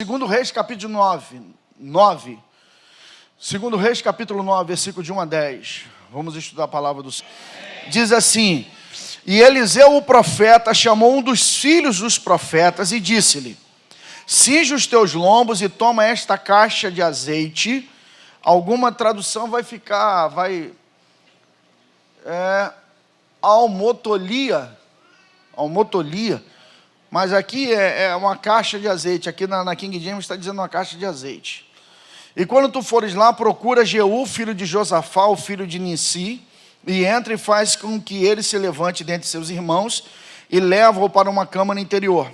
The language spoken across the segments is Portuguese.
Segundo Reis, capítulo 9. Segundo Reis, capítulo 9, versículo de 1 a 10. Vamos estudar a palavra do Senhor. Diz assim: E Eliseu, o profeta, chamou um dos filhos dos profetas e disse-lhe: Cinge os teus lombos e toma esta caixa de azeite. Alguma tradução vai ficar, almotolia, mas aqui é uma caixa de azeite. Aqui na King James está dizendo uma caixa de azeite. E quando tu fores lá, procura Jeú, filho de Josafá, o filho de Nissi, e entra e faz com que ele se levante dentre seus irmãos e leva-o para uma cama no interior.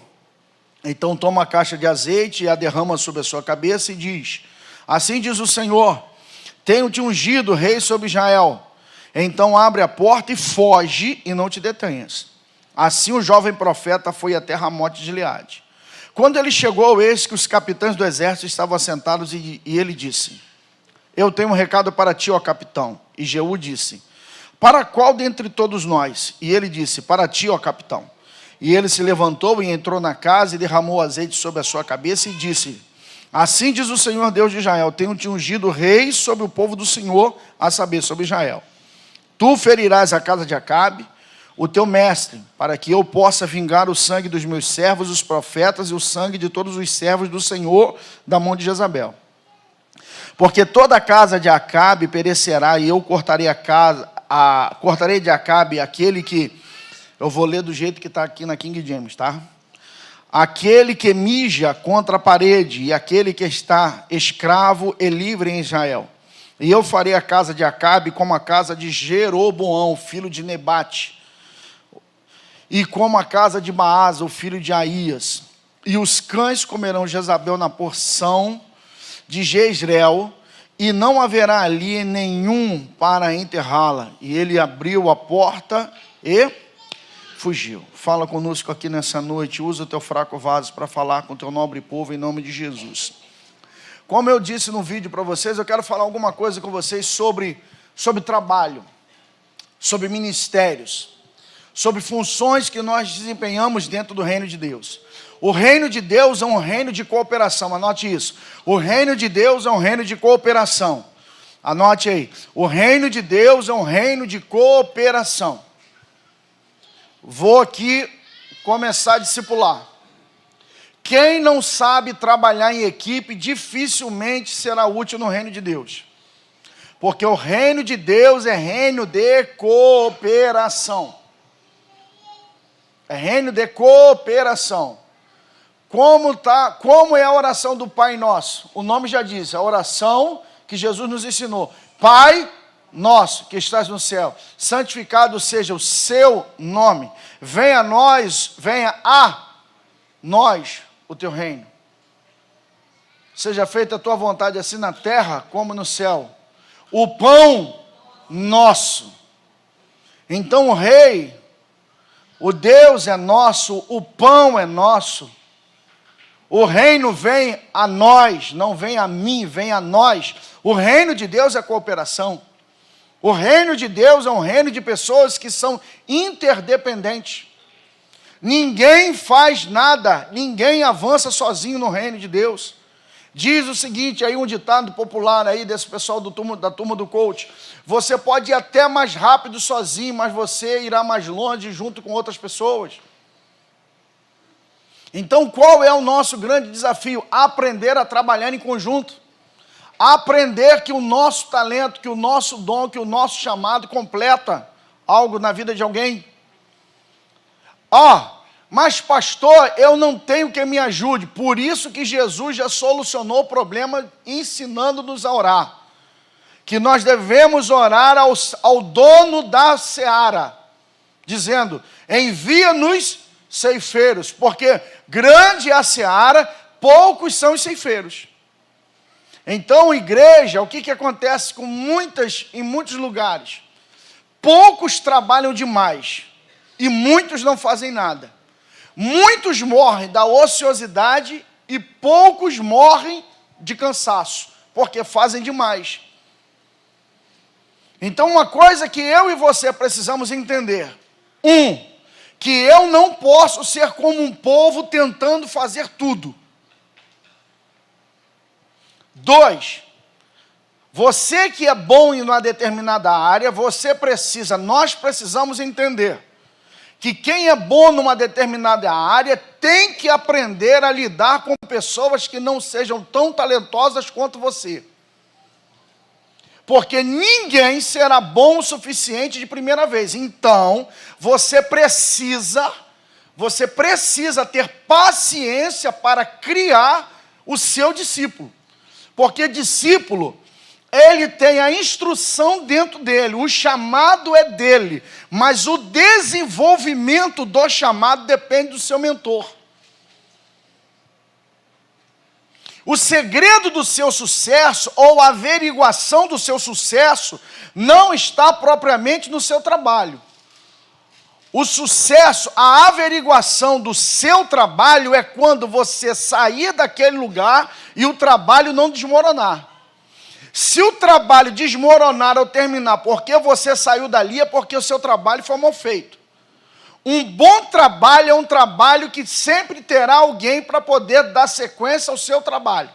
Então toma a caixa de azeite e a derrama sobre a sua cabeça e diz: Assim diz o Senhor, tenho-te ungido rei sobre Israel. Então abre a porta e foge e não te detenhas. Assim o jovem profeta foi até Ramote de Gileade. Quando ele chegou, eis que os capitães do exército estavam assentados e ele disse: Eu tenho um recado para ti, ó capitão. E Jeú disse: Para qual dentre todos nós? E ele disse: Para ti, ó capitão. E ele se levantou e entrou na casa e derramou azeite sobre a sua cabeça e disse: Assim diz o Senhor Deus de Israel, tenho-te ungido rei sobre o povo do Senhor, a saber, sobre Israel. Tu ferirás a casa de Acabe, o teu mestre, para que eu possa vingar o sangue dos meus servos, os profetas, e o sangue de todos os servos do Senhor, da mão de Jezabel. Porque toda a casa de Acabe perecerá, e eu cortarei cortarei de Acabe aquele que... Eu vou ler do jeito que está aqui na King James, tá? Aquele que mija contra a parede, e aquele que está escravo e livre em Israel. E eu farei a casa de Acabe como a casa de Jeroboão, filho de Nebate, e como a casa de Baasa, o filho de Aías. E os cães comerão Jezabel na porção de Jezreel, e não haverá ali nenhum para enterrá-la. E ele abriu a porta e fugiu. Fala conosco aqui nessa noite. Usa o teu fraco vaso para falar com o teu nobre povo em nome de Jesus. Como eu disse no vídeo para vocês, eu quero falar alguma coisa com vocês sobre trabalho, sobre ministérios, sobre funções que nós desempenhamos dentro do reino de Deus. O reino de Deus é um reino de cooperação, anote isso. O reino de Deus é um reino de cooperação. Anote aí. O reino de Deus é um reino de cooperação. Vou aqui começar a discipular. Quem não sabe trabalhar em equipe dificilmente será útil no reino de Deus. Porque o reino de Deus é reino de cooperação. É reino de cooperação. Como é a oração do Pai Nosso? O nome já diz, a oração que Jesus nos ensinou. Pai Nosso, que estás no céu, santificado seja o seu nome. Venha a nós o teu reino. Seja feita a tua vontade assim na terra como no céu. O pão nosso. Então o rei, o Deus é nosso, o pão é nosso. O reino vem a nós, não vem a mim, vem a nós. O reino de Deus é cooperação. O reino de Deus é um reino de pessoas que são interdependentes. Ninguém faz nada, ninguém avança sozinho no reino de Deus. Diz o seguinte, aí um ditado popular aí desse pessoal da turma do coach: você pode ir até mais rápido sozinho, mas você irá mais longe junto com outras pessoas. Então qual é o nosso grande desafio? Aprender a trabalhar em conjunto. Aprender que o nosso talento, que o nosso dom, que o nosso chamado completa algo na vida de alguém. Mas pastor, eu não tenho quem me ajude. Por isso que Jesus já solucionou o problema ensinando-nos a orar. Que nós devemos orar ao dono da seara, dizendo: envia-nos ceifeiros, porque grande é a seara, poucos são os ceifeiros. Então, igreja, o que acontece em muitos lugares? Poucos trabalham demais e muitos não fazem nada. Muitos morrem da ociosidade e poucos morrem de cansaço, porque fazem demais. Então, uma coisa que eu e você precisamos entender: que eu não posso ser como um povo tentando fazer tudo. 2, você que é bom em uma determinada área, nós precisamos entender que quem é bom numa determinada área tem que aprender a lidar com pessoas que não sejam tão talentosas quanto você. Porque ninguém será bom o suficiente de primeira vez. Então, você precisa ter paciência para criar o seu discípulo. Porque discípulo, ele tem a instrução dentro dele, o chamado é dele, mas o desenvolvimento do chamado depende do seu mentor. O segredo do seu sucesso, ou a averiguação do seu sucesso, não está propriamente no seu trabalho. O sucesso, a averiguação do seu trabalho é quando você sair daquele lugar e o trabalho não desmoronar. Se o trabalho desmoronar ou terminar porque você saiu dali, é porque o seu trabalho foi mal feito. Um bom trabalho é um trabalho que sempre terá alguém para poder dar sequência ao seu trabalho.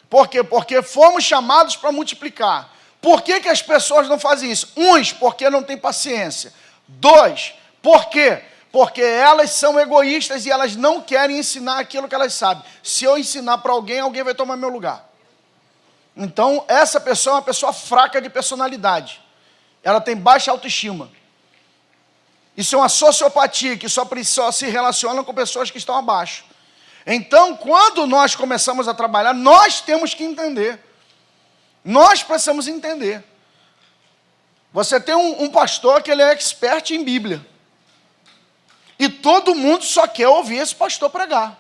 Por quê? Porque fomos chamados para multiplicar. Por que as pessoas não fazem isso? Uns, porque não têm paciência. 2, por quê? Porque elas são egoístas e elas não querem ensinar aquilo que elas sabem. Se eu ensinar para alguém, alguém vai tomar meu lugar. Então, essa pessoa é uma pessoa fraca de personalidade. Ela tem baixa autoestima. Isso é uma sociopatia que só se relaciona com pessoas que estão abaixo. Então, quando nós começamos a trabalhar, nós temos que entender. Nós precisamos entender. Você tem um pastor que ele é expert em Bíblia. E todo mundo só quer ouvir esse pastor pregar.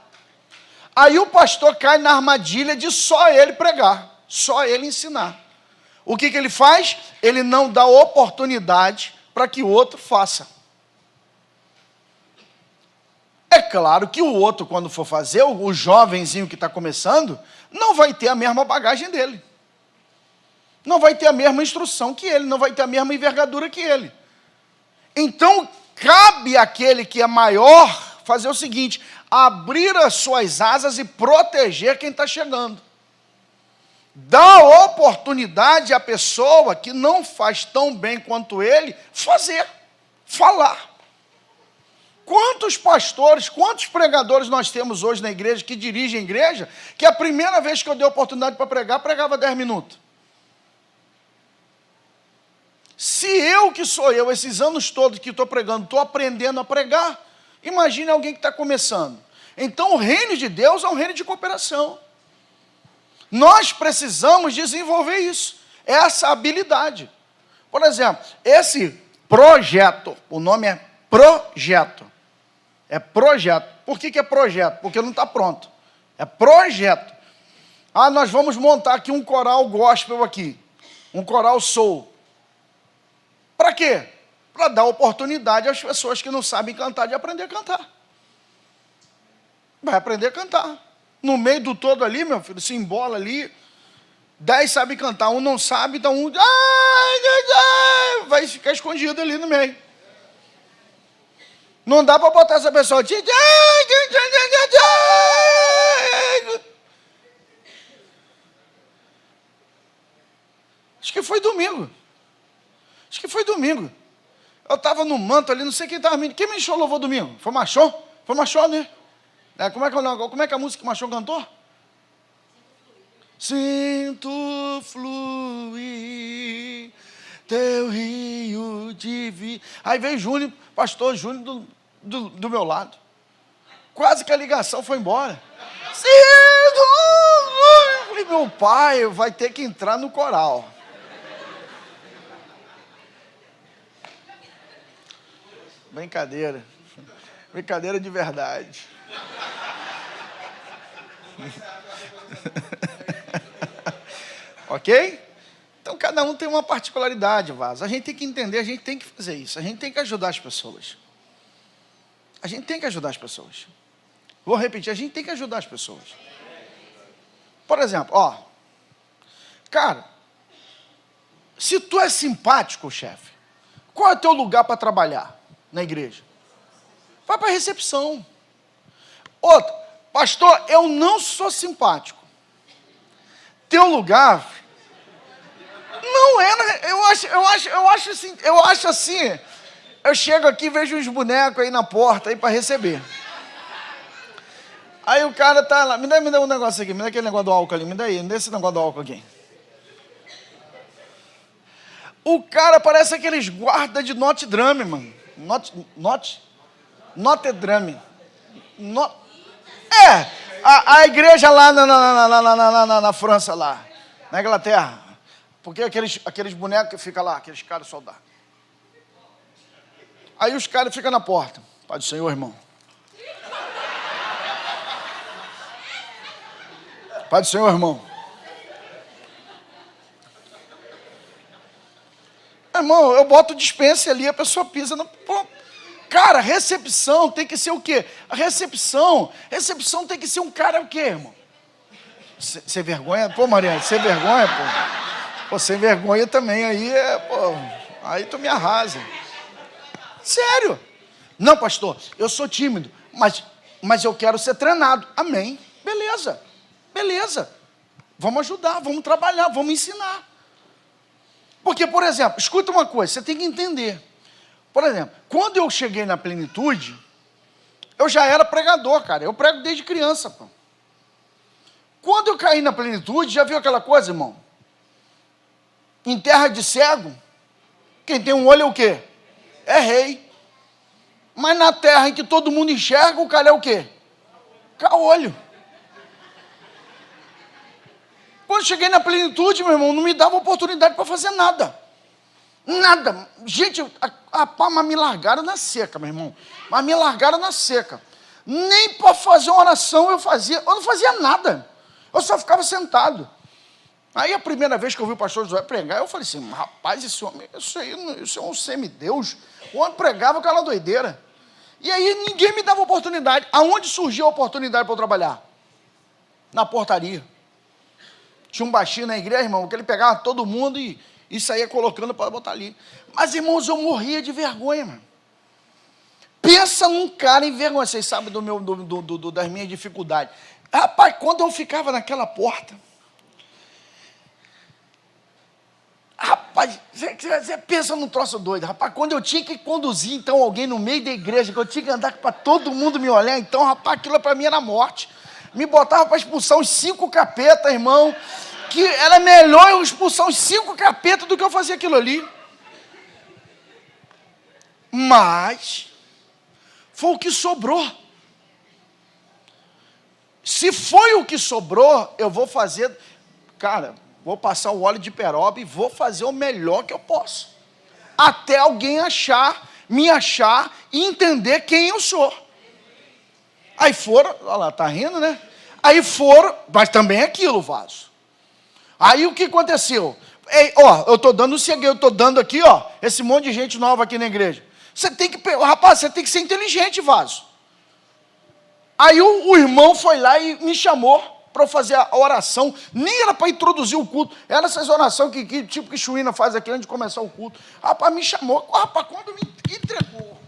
Aí o pastor cai na armadilha de só ele pregar, só ele ensinar. O que ele faz? Ele não dá oportunidade para que o outro faça. É claro que o outro, quando for fazer, o jovenzinho que está começando, não vai ter a mesma bagagem dele. Não vai ter a mesma instrução que ele, não vai ter a mesma envergadura que ele. Então, cabe àquele que é maior fazer o seguinte: abrir as suas asas e proteger quem está chegando. Dá oportunidade à pessoa que não faz tão bem quanto ele fazer, falar. Quantos pastores, quantos pregadores nós temos hoje na igreja, que dirigem a igreja, que a primeira vez que eu dei oportunidade para pregar, pregava 10 minutos. Se eu, que sou eu, esses anos todos que estou pregando, estou aprendendo a pregar, imagine alguém que está começando. Então, o reino de Deus é um reino de cooperação. Nós precisamos desenvolver isso, essa habilidade. Por exemplo, esse projeto, o nome é projeto. É projeto. Por que é projeto? Porque não está pronto. É projeto. Ah, nós vamos montar aqui um coral gospel aqui. Um coral soul. Para quê? Para dar oportunidade às pessoas que não sabem cantar de aprender a cantar. Vai aprender a cantar. No meio do todo ali, meu filho, se embola ali. 10 sabem cantar, um não sabe, então um vai ficar escondido ali no meio. Não dá para botar essa pessoa. Acho que foi domingo. Eu estava no manto ali, não sei quem estava me... Quem me encheu louvor domingo? Foi Machon? Foi Machon, né? Como é que a música que Machon cantou? Sinto fluir teu rio de vida. Aí veio Júnior, pastor Júnior do meu lado. Quase que a ligação foi embora. Sinto fluir. Falei, meu pai vai ter que entrar no coral. Brincadeira. Brincadeira de verdade. Ok? Então, cada um tem uma particularidade, Vaso. A gente tem que entender, a gente tem que fazer isso. A gente tem que ajudar as pessoas. A gente tem que ajudar as pessoas. Vou repetir, a gente tem que ajudar as pessoas. Por exemplo, cara, se tu é simpático, chefe, qual é o teu lugar para trabalhar na igreja? Vai para a recepção. Outro, pastor, eu não sou simpático. teu lugar não é, eu acho assim, eu chego aqui e vejo uns bonecos aí na porta aí para receber. Aí o cara tá lá, me dá um negócio aqui, me dá aquele negócio do álcool ali, me dá esse negócio do álcool aqui. O cara parece aqueles guardas de Notre Dame, mano. Notre Dame. A igreja lá na França, lá, na Inglaterra. Porque aqueles bonecos que ficam lá, aqueles caras soldados. Aí os caras ficam na porta. Pai do Senhor, irmão. Pai do Senhor, irmão. Irmão, eu boto dispensa ali, a pessoa pisa no... Pô. Cara, recepção tem que ser o quê? A recepção tem que ser um cara o quê, irmão? Sem vergonha? Pô, Mariana, sem vergonha, pô. Pô, sem vergonha também, aí tu me arrasa. Sério. Não, pastor, eu sou tímido, mas eu quero ser treinado. Amém. Beleza. Vamos ajudar, vamos trabalhar, vamos ensinar. Porque, por exemplo, escuta uma coisa, você tem que entender. Por exemplo, quando eu cheguei na plenitude, eu já era pregador, cara. Eu prego desde criança, pô. Quando eu caí na plenitude, já viu aquela coisa, irmão? Em terra de cego, quem tem um olho é o quê? É rei. Mas na terra em que todo mundo enxerga, o cara é o quê? Caolho. Quando cheguei na plenitude, meu irmão, não me dava oportunidade para fazer nada. Nada. Gente, mas me largaram na seca, meu irmão. Mas me largaram na seca. Nem para fazer uma oração eu não fazia nada. Eu só ficava sentado. Aí a primeira vez que eu vi o pastor Josué pregar, eu falei assim, rapaz, esse homem, isso é um semideus. O homem pregava aquela doideira. E aí ninguém me dava oportunidade. Aonde surgiu a oportunidade para eu trabalhar? Na portaria. Tinha um baixinho na igreja, irmão, que ele pegava todo mundo e saía colocando para botar ali. Mas, irmãos, eu morria de vergonha, mano. Pensa num cara envergonhado. Vocês sabem das minhas dificuldades. Rapaz, quando eu ficava naquela porta... Rapaz, você pensa num troço doido. Rapaz, quando eu tinha que conduzir, então, alguém no meio da igreja, que eu tinha que andar para todo mundo me olhar, então, rapaz, aquilo para mim era morte. Me botava para expulsar uns 5 capetas, irmão, que era melhor eu expulsar uns 5 capetas do que eu fazer aquilo ali. Mas foi o que sobrou. Se foi o que sobrou, eu vou fazer, cara, vou passar o óleo de peroba e vou fazer o melhor que eu posso. Até alguém me achar e entender quem eu sou. Aí foram, olha lá, tá rindo, né? Aí foram, mas também é aquilo, vaso. Aí o que aconteceu? Eu tô dando eu tô dando aqui, esse monte de gente nova aqui na igreja. Você tem que ser inteligente, vaso. Aí o irmão foi lá e me chamou para eu fazer a oração. Nem era para introduzir o culto. Era essas orações que tipo que Chuína faz aqui antes de começar o culto. Rapaz, me chamou. Rapaz, quando me entregou.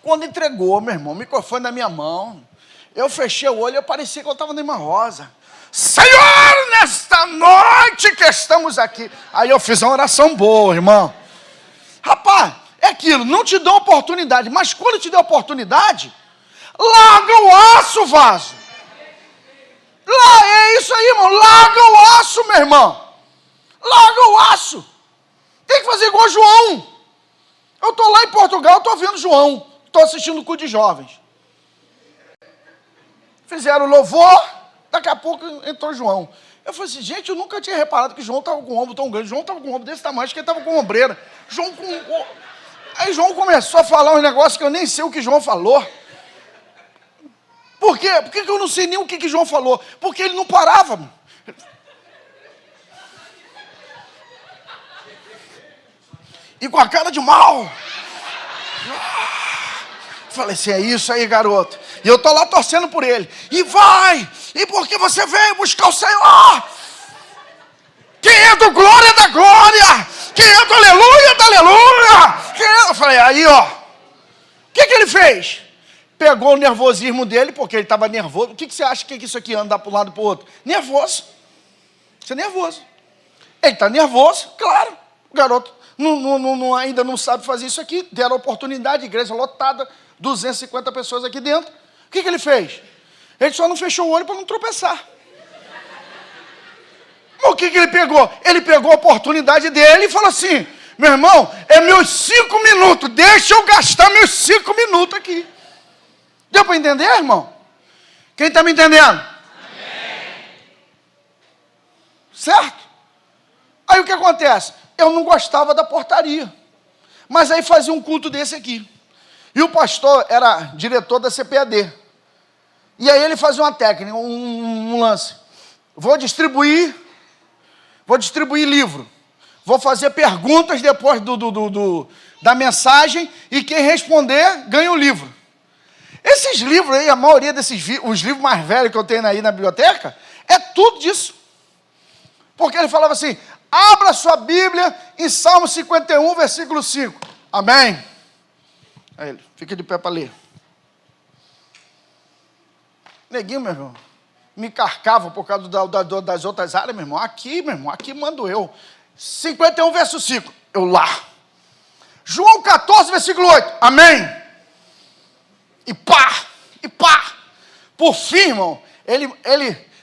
Quando entregou, meu irmão, o microfone na minha mão, eu fechei o olho e parecia que eu estava numa rosa. Senhor, nesta noite que estamos aqui. Aí eu fiz uma oração boa, irmão. Rapaz, é aquilo, não te dão oportunidade, mas quando te der oportunidade, larga o aço, vaso. Lá, é isso aí, irmão, larga o aço, meu irmão. Larga o aço. Tem que fazer igual João. Eu estou lá em Portugal, estou vendo João. Estou assistindo o culto de jovens. Fizeram louvor, daqui a pouco entrou João. Eu falei assim, gente, eu nunca tinha reparado que João estava com um ombro tão grande. João estava com um ombro desse tamanho, acho que ele estava com ombreira. Aí João começou a falar uns negócios que eu nem sei o que João falou. Por quê? Por que eu não sei nem o que João falou? Porque ele não parava. E com a cara de mal. Falei assim, é isso aí, garoto. E eu tô lá torcendo por ele. E vai! E porque você veio buscar o Senhor? Quem é do glória da glória? Quem é do aleluia da aleluia? Eu falei, aí ó. O que ele fez? pegou o nervosismo dele, porque ele estava nervoso. O que você acha que isso aqui anda para um lado e para o outro? Nervoso. Você é nervoso. Ele está nervoso, claro. O garoto ainda não sabe fazer isso aqui. Deram oportunidade, igreja lotada, 250 pessoas aqui dentro. O que ele fez? Ele só não fechou o olho para não tropeçar. O que ele pegou? Ele pegou a oportunidade dele e falou assim: meu irmão, é meus 5 minutos, deixa eu gastar meus 5 minutos aqui. Deu para entender, irmão? Quem está me entendendo? Amém. Certo? Aí o que acontece? Eu não gostava da portaria, mas aí fazia um culto desse aqui. E o pastor era diretor da CPAD. E aí ele fazia uma técnica, um lance. Vou distribuir livro. Vou fazer perguntas depois da mensagem e quem responder ganha o livro. Esses livros aí, a maioria os livros mais velhos que eu tenho aí na biblioteca, é tudo disso. Porque ele falava assim: abra sua Bíblia em Salmo 51, versículo 5. Amém. Aí ele, fica de pé para ler. Neguinho, meu irmão, me carcava por causa das outras áreas, meu irmão, aqui mando eu. 51, verso 5, eu lá. João 14, versículo 8, amém. E pá. Por fim, irmão,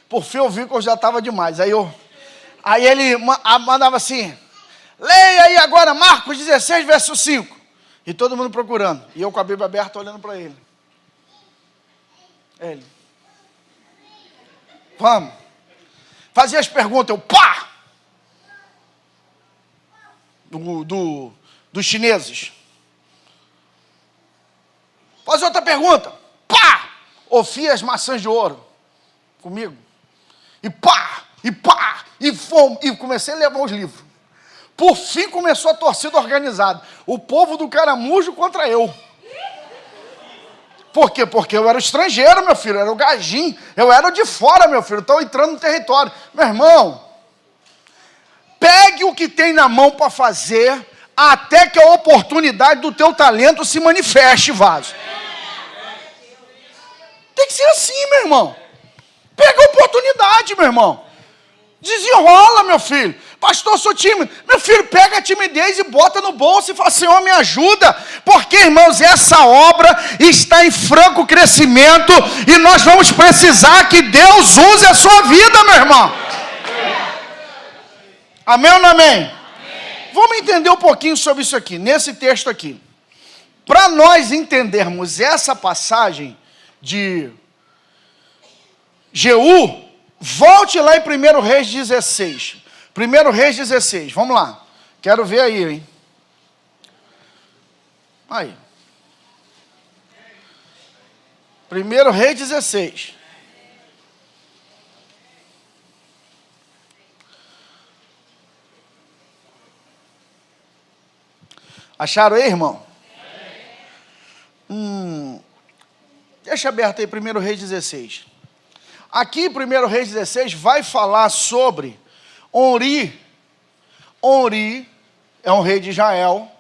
por fim eu vi que eu já estava demais. Aí ele mandava assim: leia aí agora Marcos 16, verso 5. E todo mundo procurando. E eu com a Bíblia aberta olhando para ele. Ele: vamos. Fazia as perguntas, eu pá! Dos chineses. Faz outra pergunta. Pá! Ofia as maçãs de ouro. Comigo. E pá! E fomos. E comecei a levar os livros. Por fim começou a torcida organizada. O povo do Caramujo contra eu. Por quê? Porque eu era o estrangeiro, meu filho. Eu era o gajinho. Eu era o de fora, meu filho. Estou entrando no território. Meu irmão, pegue o que tem na mão para fazer até que a oportunidade do teu talento se manifeste, vaso. Tem que ser assim, meu irmão. Pega a oportunidade, meu irmão. Desenrola, meu filho. Pastor, eu sou tímido. Meu filho, pega a timidez e bota no bolso e fala: Senhor, me ajuda. Porque, irmãos, essa obra está em franco crescimento e nós vamos precisar que Deus use a sua vida, meu irmão. Amém ou não amém? Amém. Vamos entender um pouquinho sobre isso aqui, nesse texto aqui. Para nós entendermos essa passagem de Jeú, volte lá em 1 Reis 16. 1 Reis 16, vamos lá. Quero ver aí, hein? Aí. 1 Reis 16. Acharam aí, irmão? Deixa aberto aí 1 Reis 16. Aqui, 1 Reis 16, vai falar sobre Omri. Omri é um rei de Israel,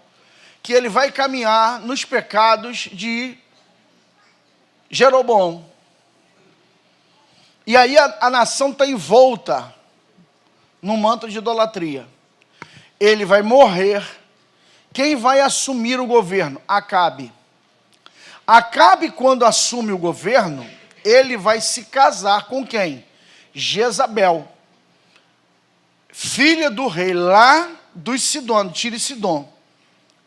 que ele vai caminhar nos pecados de Jeroboão. E aí a nação está envolta num manto de idolatria. Ele vai morrer. Quem vai assumir o governo? Acabe. Acabe, quando assume o governo, ele vai se casar com quem? Jezabel, filha do rei lá dos Sidon, Tiro e Sidom,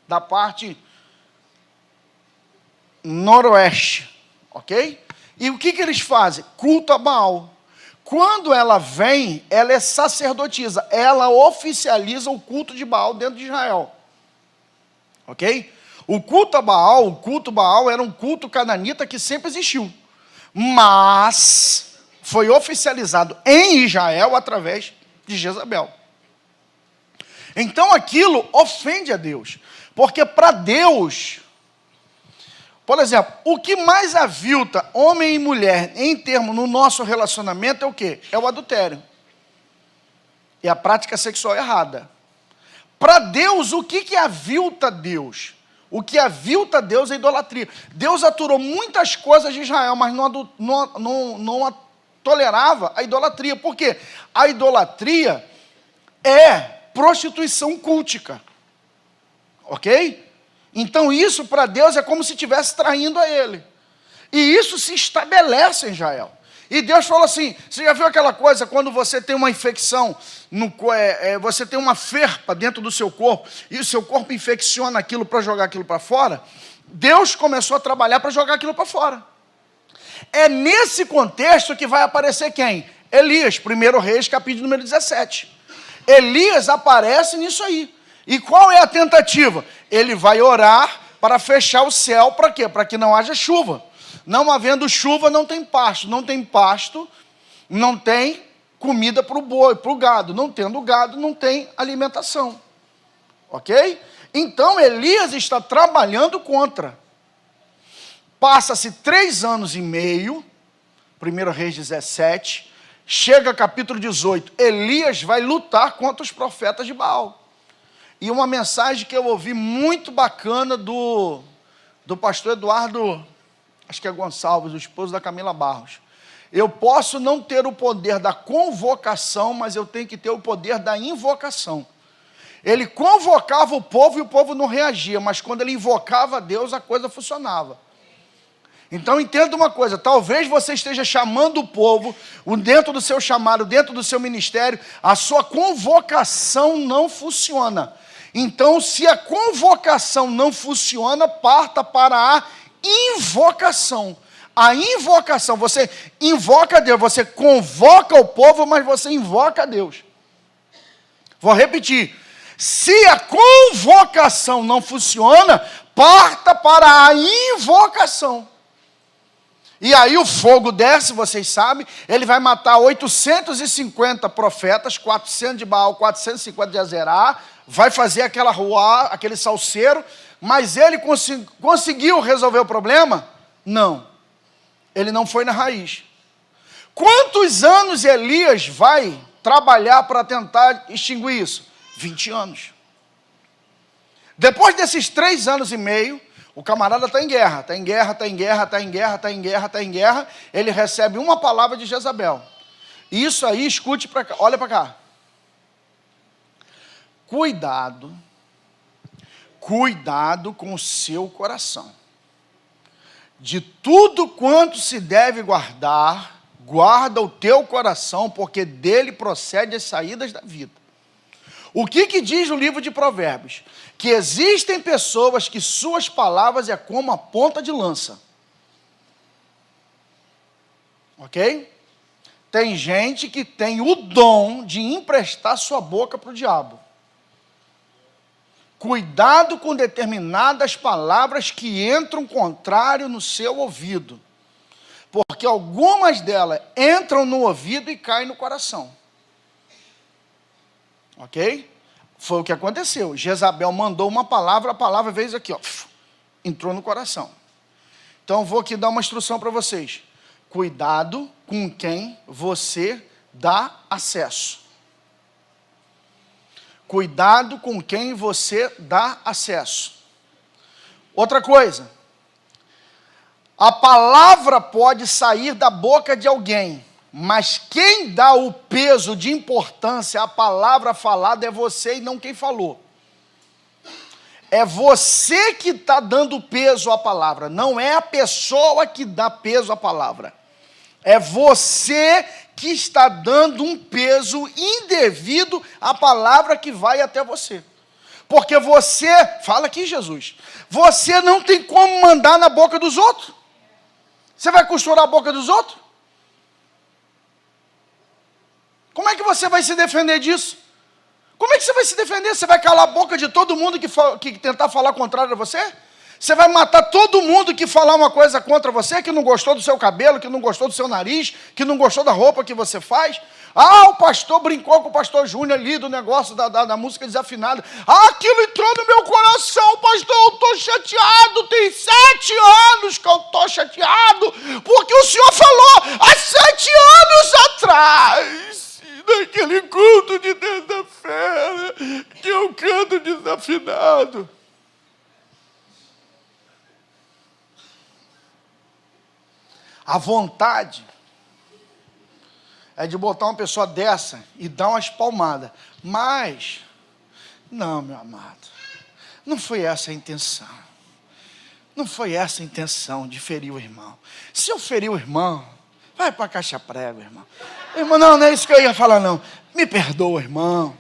da parte noroeste, ok? E o que eles fazem? Culto a Baal. Quando ela vem, ela é sacerdotisa, ela oficializa o culto de Baal dentro de Israel, ok? O culto Baal era um culto cananita que sempre existiu, mas foi oficializado em Israel através de Jezabel. Então aquilo ofende a Deus, porque para Deus, por exemplo, o que mais avilta homem e mulher em termos no nosso relacionamento é o quê? É o adultério. É a prática sexual errada. Para Deus, o que avilta Deus? O que avilta Deus é idolatria. Deus aturou muitas coisas de Israel, mas não tolerava a idolatria. Por quê? A idolatria é prostituição cultica. Ok? Então isso para Deus é como se estivesse traindo a ele. E isso se estabelece em Israel. E Deus falou assim, você já viu aquela coisa, quando você tem uma infecção, você tem uma ferpa dentro do seu corpo, e o seu corpo infecciona aquilo para jogar aquilo para fora? Deus começou a trabalhar para jogar aquilo para fora. É nesse contexto que vai aparecer quem? Elias, 1 Reis, capítulo número 17. Elias aparece nisso aí. E qual é a tentativa? Ele vai orar para fechar o céu, para quê? Para que não haja chuva. Não havendo chuva, não tem pasto. Não tem pasto, não tem comida para o boi, para o gado. Não tendo gado, não tem alimentação. Ok? Então, Elias está trabalhando contra. Passa-se 3 anos e meio, 1 Reis 17, chega capítulo 18, Elias vai lutar contra os profetas de Baal. E uma mensagem que eu ouvi muito bacana do pastor Eduardo, acho que é Gonçalves, o esposo da Camila Barros. Eu posso não ter o poder da convocação, mas eu tenho que ter o poder da invocação. Ele convocava o povo e o povo não reagia, mas quando ele invocava a Deus, a coisa funcionava. Então entenda uma coisa, talvez você esteja chamando o povo, dentro do seu chamado, dentro do seu ministério, a sua convocação não funciona. Então, se a convocação não funciona, parta para a invocação. A invocação, você invoca a Deus, você convoca o povo, mas você invoca a Deus. Vou repetir. Se a convocação não funciona, parta para a invocação. E aí o fogo desce, vocês sabem, ele vai matar 850 profetas, 400 de Baal, 450 de Azerá, vai fazer aquela rua, aquele salseiro, mas ele conseguiu resolver o problema? Não. Ele não foi na raiz. Quantos anos Elias vai trabalhar para tentar extinguir isso? 20 anos. Depois desses 3 anos e meio, o camarada está em guerra, está em guerra, está em guerra, está em guerra, está em guerra, está em guerra, ele recebe uma palavra de Jezabel. Isso aí, escute para cá, olha para cá. Cuidado com o seu coração. De tudo quanto se deve guardar, guarda o teu coração, porque dele procede as saídas da vida. O que diz o livro de Provérbios? Que existem pessoas que suas palavras é como a ponta de lança. Ok? Tem gente que tem o dom de emprestar sua boca para o diabo. Cuidado com determinadas palavras que entram contrário no seu ouvido. Porque algumas delas entram no ouvido e caem no coração. Ok? Foi o que aconteceu. Jezabel mandou uma palavra, a palavra veio aqui, ó, entrou no coração. Então, vou aqui dar uma instrução para vocês. Cuidado com quem você dá acesso. Cuidado com quem você dá acesso. Outra coisa. A palavra pode sair da boca de alguém, mas quem dá o peso de importância à palavra falada é você e não quem falou. É você que está dando peso à palavra, não é a pessoa que dá peso à palavra. É você que está dando um peso indevido à palavra que vai até você. Porque você, fala aqui Jesus, você não tem como mandar na boca dos outros. Você vai costurar a boca dos outros? Como é que você vai se defender disso? Como é que você vai se defender? Você vai calar a boca de todo mundo que tentar falar contrário a você? Você vai matar todo mundo que falar uma coisa contra você, que não gostou do seu cabelo, que não gostou do seu nariz, que não gostou da roupa que você faz? Ah, o pastor brincou com o pastor Júnior ali do negócio da música desafinada. Ah, aquilo entrou no meu coração, pastor, eu estou chateado, tem 7 anos que eu estou chateado, porque o senhor falou há 7 anos atrás, naquele culto de terça-feira, que eu canto desafinado. A vontade é de botar uma pessoa dessa e dar umas palmadas. Mas, não, meu amado, não foi essa a intenção. Não foi essa a intenção de ferir o irmão. Se eu ferir o irmão, vai para a caixa prego, irmão. Irmão, não é isso que eu ia falar, não. Me perdoa, irmão.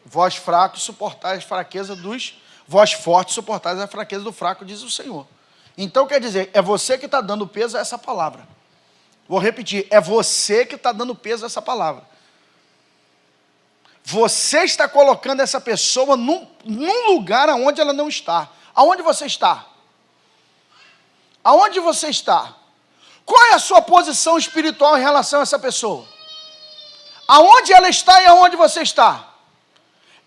Vós fracos, suportais a fraqueza dos... Vós fortes, suportais a fraqueza do fraco, diz o Senhor. Então, quer dizer, é você que está dando peso a essa palavra. Vou repetir, é você que está dando peso a essa palavra. Você está colocando essa pessoa num lugar onde ela não está. Aonde você está? Aonde você está? Qual é a sua posição espiritual em relação a essa pessoa? Aonde ela está e aonde você está?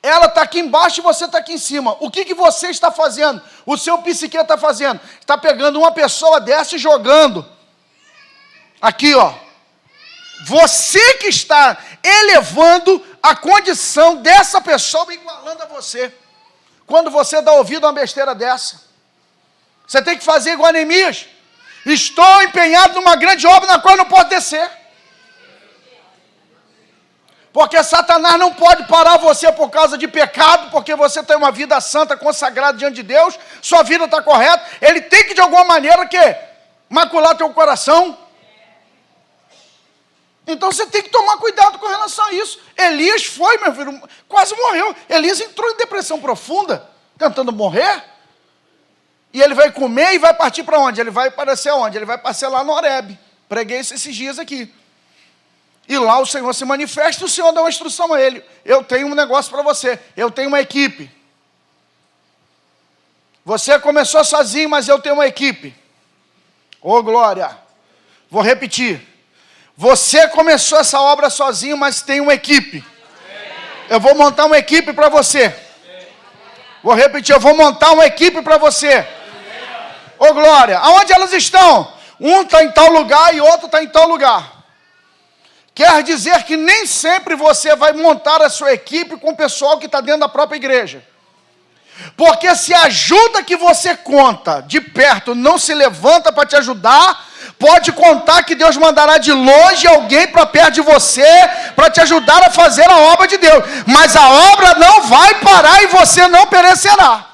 Ela está aqui embaixo e você está aqui em cima. O que você está fazendo? O seu psique está fazendo? Está pegando uma pessoa dessa e jogando. Aqui, ó. Você que está elevando a condição dessa pessoa igualando a você. Quando você dá ouvido a uma besteira dessa. Você tem que fazer igual a Neemias. Estou empenhado numa grande obra na qual eu não posso descer. Porque Satanás não pode parar você por causa de pecado, porque você tem uma vida santa, consagrada diante de Deus, sua vida está correta. Ele tem que, de alguma maneira, macular teu coração. Então você tem que tomar cuidado com relação a isso. Elias foi, meu filho, quase morreu. Elias entrou em depressão profunda, tentando morrer. E ele vai comer e vai partir para onde? Ele vai aparecer onde? Ele vai aparecer lá no Horebe. Preguei isso esses dias aqui. E lá o Senhor se manifesta e o Senhor dá uma instrução a ele. Eu tenho um negócio para você. Eu tenho uma equipe. Você começou sozinho, mas eu tenho uma equipe. Ô, glória. Vou repetir. Você começou essa obra sozinho, mas tem uma equipe. Eu vou montar uma equipe para você. Vou repetir, eu vou montar uma equipe para você. Ô, glória. Aonde elas estão? Um está em tal lugar e outro está em tal lugar. Quer dizer que nem sempre você vai montar a sua equipe com o pessoal que está dentro da própria igreja. Porque se a ajuda que você conta de perto não se levanta para te ajudar, pode contar que Deus mandará de longe alguém para perto de você para te ajudar a fazer a obra de Deus. Mas a obra não vai parar e você não perecerá.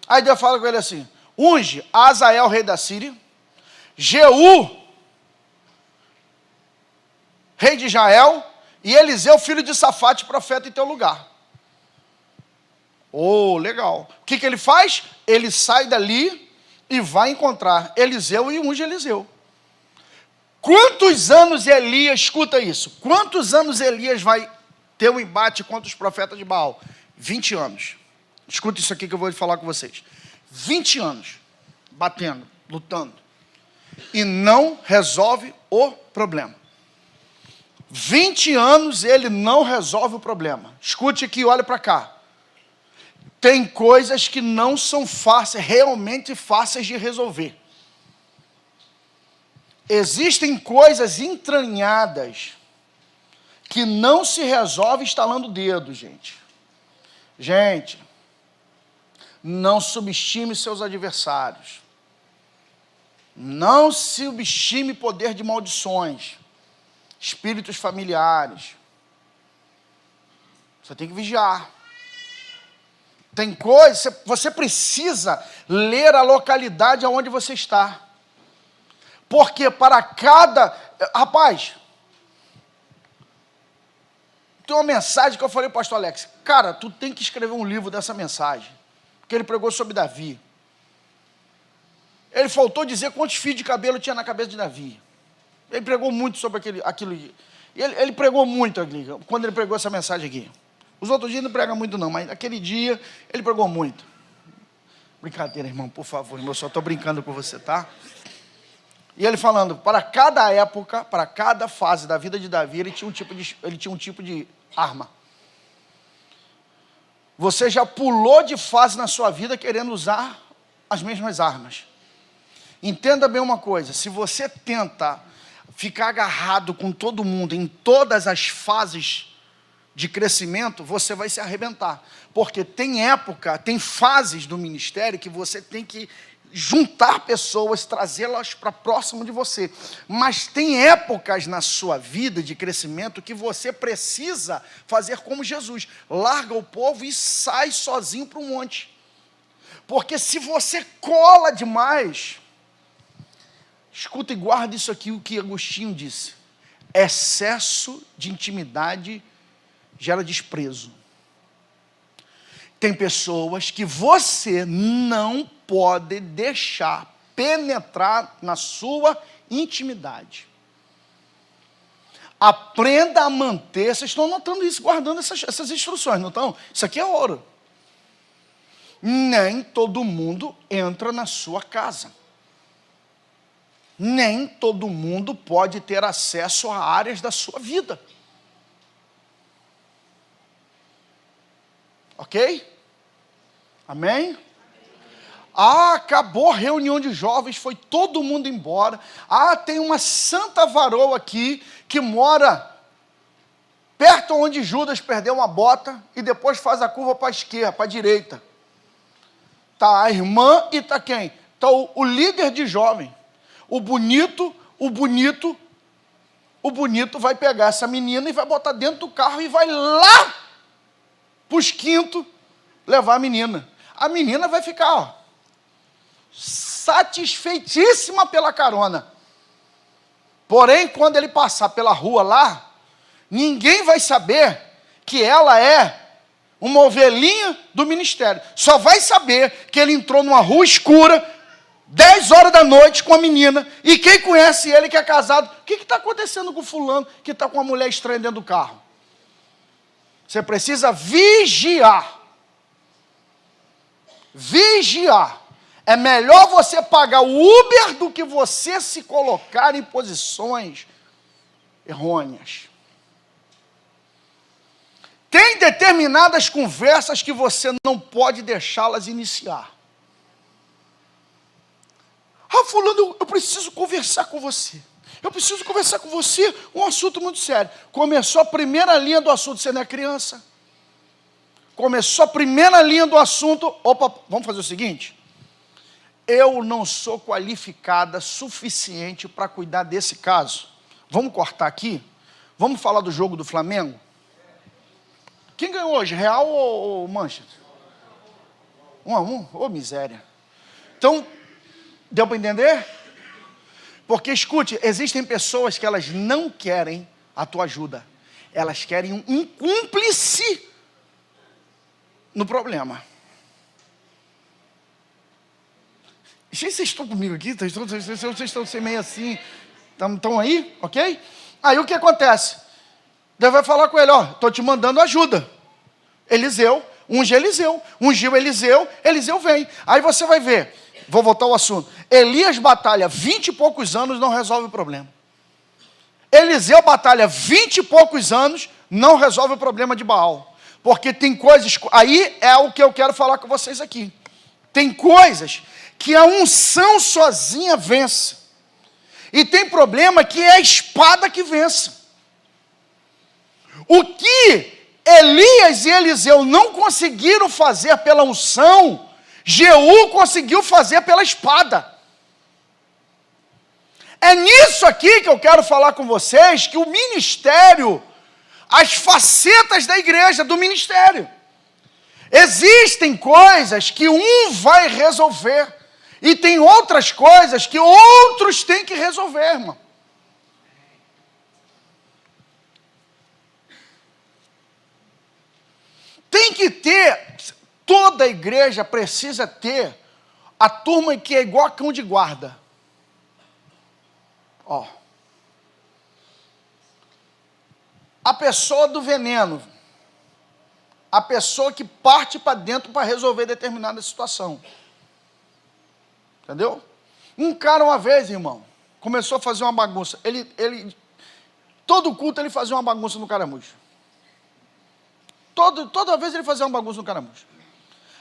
Aí Deus fala com ele assim: unge Azael, rei da Síria, Jeú, rei de Israel, e Eliseu, filho de Safate, profeta em teu lugar. Oh, legal. O que ele faz? Ele sai dali e vai encontrar Eliseu e unge Eliseu. Quantos anos Elias, escuta isso, quantos anos Elias vai ter um embate contra os profetas de Baal? 20 anos. Escuta isso aqui que eu vou falar com vocês. 20 anos batendo, lutando. E não resolve o problema. 20 anos ele não resolve o problema. Escute aqui, olha para cá. Tem coisas que não são fáceis, realmente fáceis de resolver. Existem coisas entranhadas que não se resolve estalando o dedo, gente. Gente, não subestime seus adversários. Não subestime poder de maldições, espíritos familiares. Você tem que vigiar. Tem coisa, você precisa ler a localidade onde você está. Porque para cada... Rapaz, tem uma mensagem que eu falei para o pastor Alex. Cara, tu tem que escrever um livro dessa mensagem. Porque ele pregou sobre Davi. Ele faltou dizer quantos fios de cabelo tinha na cabeça de Davi. Ele pregou muito sobre aquilo. Ele pregou muito ali, quando ele pregou essa mensagem aqui. Os outros dias não pregam muito não, mas aquele dia ele pregou muito. Brincadeira, irmão, por favor, irmão, eu só estou brincando com você, tá? E ele falando, para cada época, para cada fase da vida de Davi, ele tinha um tipo de arma. Você já pulou de fase na sua vida querendo usar as mesmas armas. Entenda bem uma coisa, se você tenta ficar agarrado com todo mundo em todas as fases de crescimento, você vai se arrebentar. Porque tem época, tem fases do ministério que você tem que juntar pessoas, trazê-las para próximo de você. Mas tem épocas na sua vida de crescimento que você precisa fazer como Jesus. Larga o povo e sai sozinho para um monte. Porque se você cola demais, escuta e guarda isso aqui, o que Agostinho disse. Excesso de intimidade gera desprezo. Tem pessoas que você não pode deixar penetrar na sua intimidade. Aprenda a manter, vocês estão notando isso, guardando essas instruções, não estão? Isso aqui é ouro. Nem todo mundo entra na sua casa. Nem todo mundo pode ter acesso a áreas da sua vida. Ok? Amém? Acabou a reunião de jovens, foi todo mundo embora. Tem uma santa varoa aqui que mora perto onde Judas perdeu uma bota e depois faz a curva para a esquerda, para a direita. Está a irmã e está quem? Está o líder de jovem. O bonito vai pegar essa menina e vai botar dentro do carro e vai lá para os quintos levar a menina. A menina vai ficar, satisfeitíssima pela carona. Porém, quando ele passar pela rua lá, ninguém vai saber que ela é uma ovelhinha do ministério. Só vai saber que ele entrou numa rua escura, 10 horas da noite com a menina, e quem conhece ele que é casado, o que está acontecendo com o fulano que está com uma mulher estranha dentro do carro? Você precisa vigiar. Vigiar. É melhor você pagar o Uber do que você se colocar em posições errôneas. Tem determinadas conversas que você não pode deixá-las iniciar. Fulano, eu preciso conversar com você. Eu preciso conversar com você um assunto muito sério. Começou a primeira linha do assunto, você não é criança. Começou a primeira linha do assunto, vamos fazer o seguinte? Eu não sou qualificada suficiente para cuidar desse caso. Vamos cortar aqui? Vamos falar do jogo do Flamengo? Quem ganhou hoje, Real ou Manchester? 1-1? Ô, miséria. Então, deu para entender? Porque, escute, existem pessoas que elas não querem a tua ajuda. Elas querem um cúmplice no problema. Vocês estão comigo aqui? Vocês estão meio assim? Estão aí? Ok? Aí o que acontece? Deus vai falar com ele, estou te mandando ajuda. Eliseu, ungiu Eliseu, Eliseu vem. Aí você vai ver, vou voltar ao assunto. Elias batalha 20 e poucos anos, não resolve o problema. Eliseu batalha 20 e poucos anos, não resolve o problema de Baal. Porque tem coisas, aí é o que eu quero falar com vocês aqui. Tem coisas que a unção sozinha vence. E tem problema que é a espada que vence. O que Elias e Eliseu não conseguiram fazer pela unção, Jeú conseguiu fazer pela espada. É nisso aqui que eu quero falar com vocês, que o ministério, as facetas da igreja, do ministério. Existem coisas que um vai resolver, e tem outras coisas que outros têm que resolver, irmão. Tem que ter, toda igreja precisa ter a turma que é igual a cão de guarda. A pessoa do veneno, a pessoa que parte para dentro para resolver determinada situação. Entendeu? Um cara uma vez, irmão, começou a fazer uma bagunça. Todo culto ele fazia uma bagunça no caramujo. Toda vez ele fazia uma bagunça no caramujo.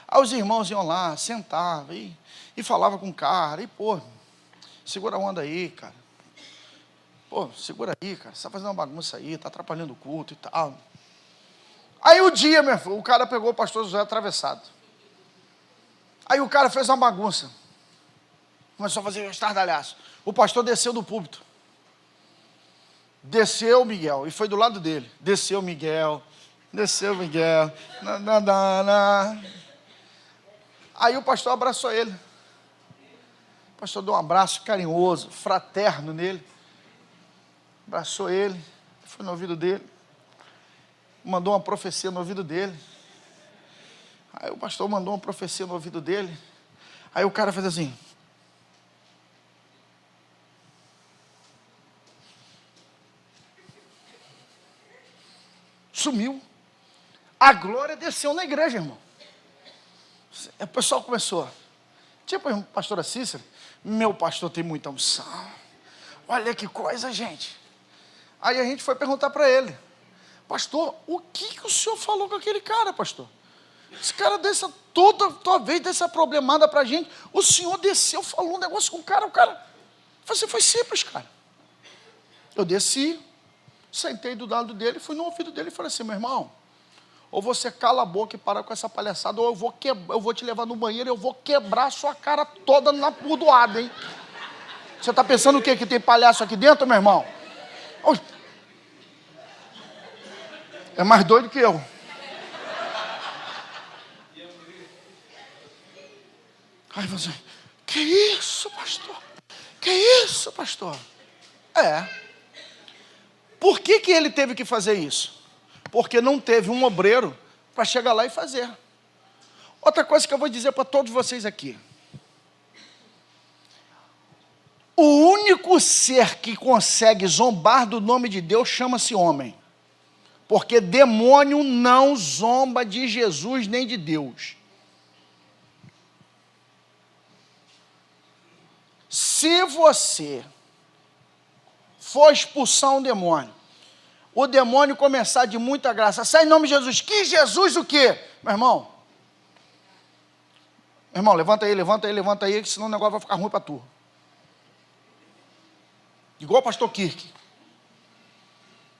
Aí os irmãos iam lá, sentavam e falavam com o cara. Segura a onda aí, cara. Segura aí, cara. Você está fazendo uma bagunça aí, está atrapalhando o culto e tal. Aí o dia, meu filho, o cara pegou o pastor José atravessado. Aí o cara fez uma bagunça. Começou a fazer um estardalhaço. O pastor desceu do púlpito. Desceu o Miguel e foi do lado dele. Desceu o Miguel. Aí o pastor abraçou ele. O pastor deu um abraço carinhoso, fraterno nele. Abraçou ele, foi no ouvido dele. Mandou uma profecia no ouvido dele. Aí o pastor mandou uma profecia no ouvido dele. Aí o cara fez assim. Sumiu. A glória desceu na igreja, irmão. O pessoal começou. Tipo, pastora Cícera, meu pastor tem muita unção. Olha que coisa, gente. Aí a gente foi perguntar para ele. Pastor, o que o senhor falou com aquele cara, pastor? Esse cara toda vez dessa problemada para a gente. O senhor desceu, falou um negócio com o cara. Foi simples, cara. Eu desci, sentei do lado dele, fui no ouvido dele e falei assim, meu irmão, ou você cala a boca e para com essa palhaçada, ou eu vou te levar no banheiro e eu vou quebrar a sua cara toda na burdoada, hein? Você está pensando o quê? Que tem palhaço aqui dentro, meu irmão? É mais doido que eu. Aí você, que isso, pastor? Que isso, pastor? Por que ele teve que fazer isso? Porque não teve um obreiro para chegar lá e fazer. Outra coisa que eu vou dizer para todos vocês aqui. O único ser que consegue zombar do nome de Deus chama-se homem. Porque demônio não zomba de Jesus nem de Deus. Se você for expulsar um demônio, o demônio começar de muita graça, sai em nome de Jesus. Que Jesus o quê? Meu irmão, levanta aí, senão o negócio vai ficar ruim para tu. Igual o pastor Kirk.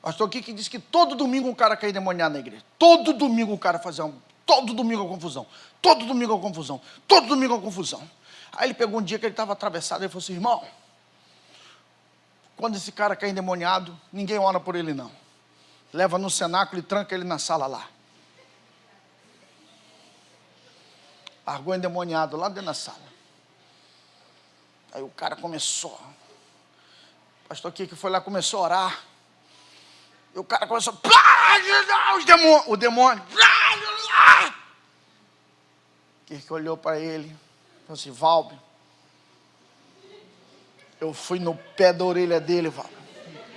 Pastor Kirk disse que todo domingo um cara cai endemoniado na igreja. Todo domingo o cara fazia todo domingo a confusão. Todo domingo a confusão. Todo domingo a confusão. Aí ele pegou um dia que ele estava atravessado e falou assim, irmão, quando esse cara cai endemoniado, ninguém ora por ele não. Leva no cenáculo e tranca ele na sala lá. Largou endemoniado lá dentro da sala. Aí o cara começou. O pastor Kirk foi lá, começou a orar. E o cara começou, o demônio. Kirk olhou para ele, falou assim, Valber, eu fui no pé da orelha dele, Valber,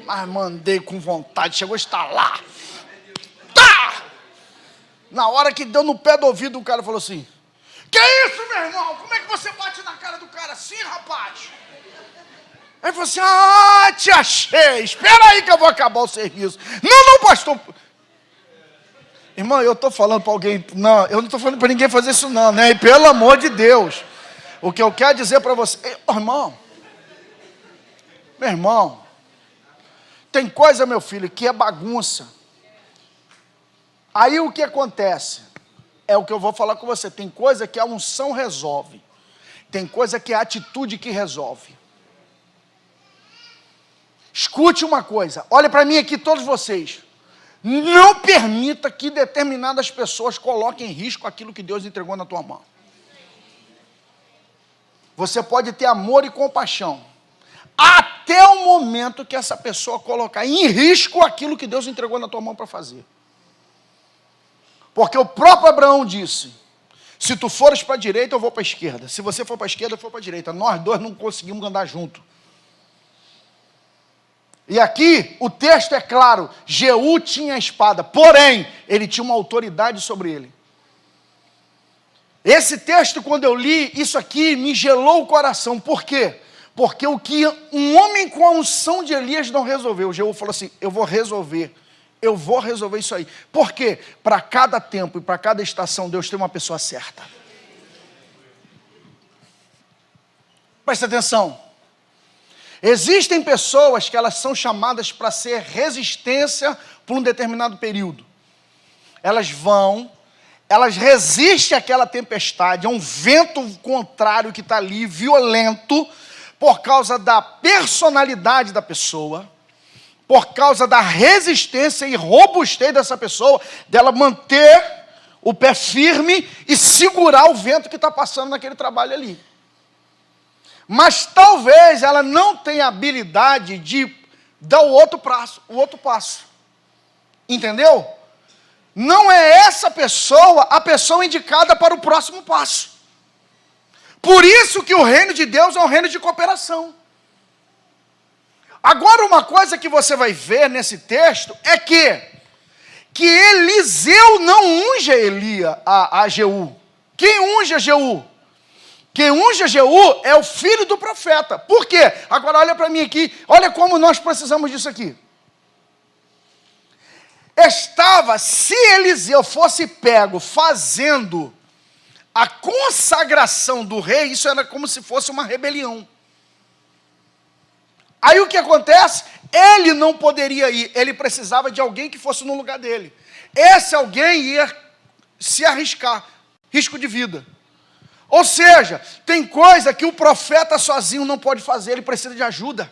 mas mandei com vontade, chegou a estalar. Tá! Na hora que deu no pé do ouvido, o cara falou assim, que isso, meu irmão? Como é que você bate na cara do cara assim, rapaz? Aí falou assim, te achei, espera aí que eu vou acabar o serviço. Não, pastor. Irmão, eu estou falando para alguém, não, eu não estou falando para ninguém fazer isso não, né? E pelo amor de Deus, o que eu quero dizer para você, meu irmão, tem coisa, meu filho, que é bagunça. Aí o que acontece? É o que eu vou falar com você, tem coisa que a unção resolve, tem coisa que é a atitude que resolve. Escute uma coisa, olha para mim aqui todos vocês, não permita que determinadas pessoas coloquem em risco aquilo que Deus entregou na tua mão. Você pode ter amor e compaixão, até o momento que essa pessoa colocar em risco aquilo que Deus entregou na tua mão para fazer. Porque o próprio Abraão disse, se tu fores para a direita, eu vou para a esquerda. Se você for para a esquerda, eu for para a direita. Nós dois não conseguimos andar junto. E aqui, o texto é claro, Jeú tinha a espada, porém, ele tinha uma autoridade sobre ele. Esse texto, quando eu li, isso aqui me gelou o coração. Por quê? Porque o que um homem com a unção de Elias não resolveu, Jeú falou assim, eu vou resolver isso aí. Por quê? Para cada tempo e para cada estação, Deus tem uma pessoa certa. Presta atenção. Existem pessoas que elas são chamadas para ser resistência por um determinado período. elas vão, elas resistem àquela tempestade, a um vento contrário que está ali, violento, por causa da personalidade da pessoa, por causa da resistência e robustez dessa pessoa, dela manter o pé firme e segurar o vento que está passando naquele trabalho ali. Mas talvez ela não tenha habilidade de dar o outro passo. Entendeu? Não é essa pessoa a pessoa indicada para o próximo passo. Por isso que o reino de Deus é um reino de cooperação. Agora, uma coisa que você vai ver nesse texto é que Eliseu não unge a Jeú. Quem unge a Jeú? Quem unge a Jeú é o filho do profeta. Por quê? Agora olha para mim aqui, olha como nós precisamos disso aqui. Se Eliseu fosse pego fazendo a consagração do rei, isso era como se fosse uma rebelião. Aí o que acontece? Ele não poderia ir, ele precisava de alguém que fosse no lugar dele. Esse alguém ia se arriscar, risco de vida. Ou seja, tem coisa que o profeta sozinho não pode fazer, ele precisa de ajuda.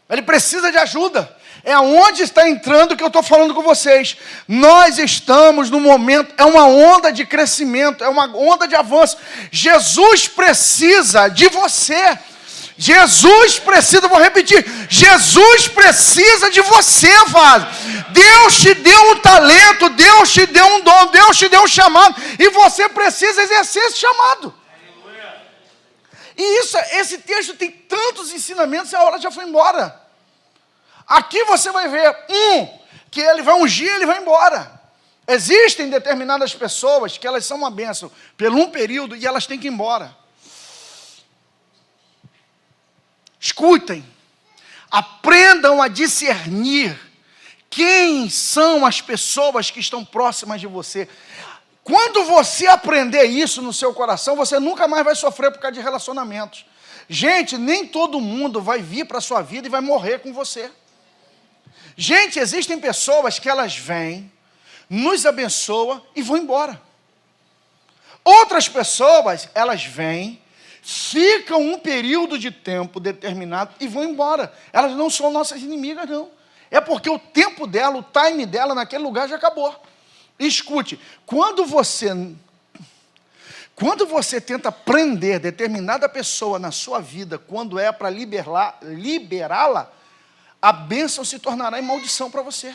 Ele precisa de ajuda. É onde está entrando o que eu estou falando com vocês. Nós estamos no momento, é uma onda de crescimento, é uma onda de avanço. Jesus precisa de você. Jesus precisa, vou repetir, Jesus precisa de você, vaso. Deus te deu um talento, Deus te deu um dom, Deus te deu um chamado, e você precisa exercer esse chamado. E esse texto tem tantos ensinamentos, a hora já foi embora. Aqui você vai ver, que ele vai ungir, ele vai embora. Existem determinadas pessoas que elas são uma bênção por um período e elas têm que ir embora. Escutem, aprendam a discernir quem são as pessoas que estão próximas de você. Quando você aprender isso no seu coração, você nunca mais vai sofrer por causa de relacionamentos. Gente, nem todo mundo vai vir para a sua vida e vai morrer com você. Gente, existem pessoas que elas vêm, nos abençoam e vão embora. Outras pessoas, elas vêm, ficam um período de tempo determinado e vão embora. Elas não são nossas inimigas, não. É porque o tempo dela, o time dela naquele lugar já acabou. Escute, quando você tenta prender determinada pessoa na sua vida, quando é para liberá-la, a bênção se tornará em maldição para você.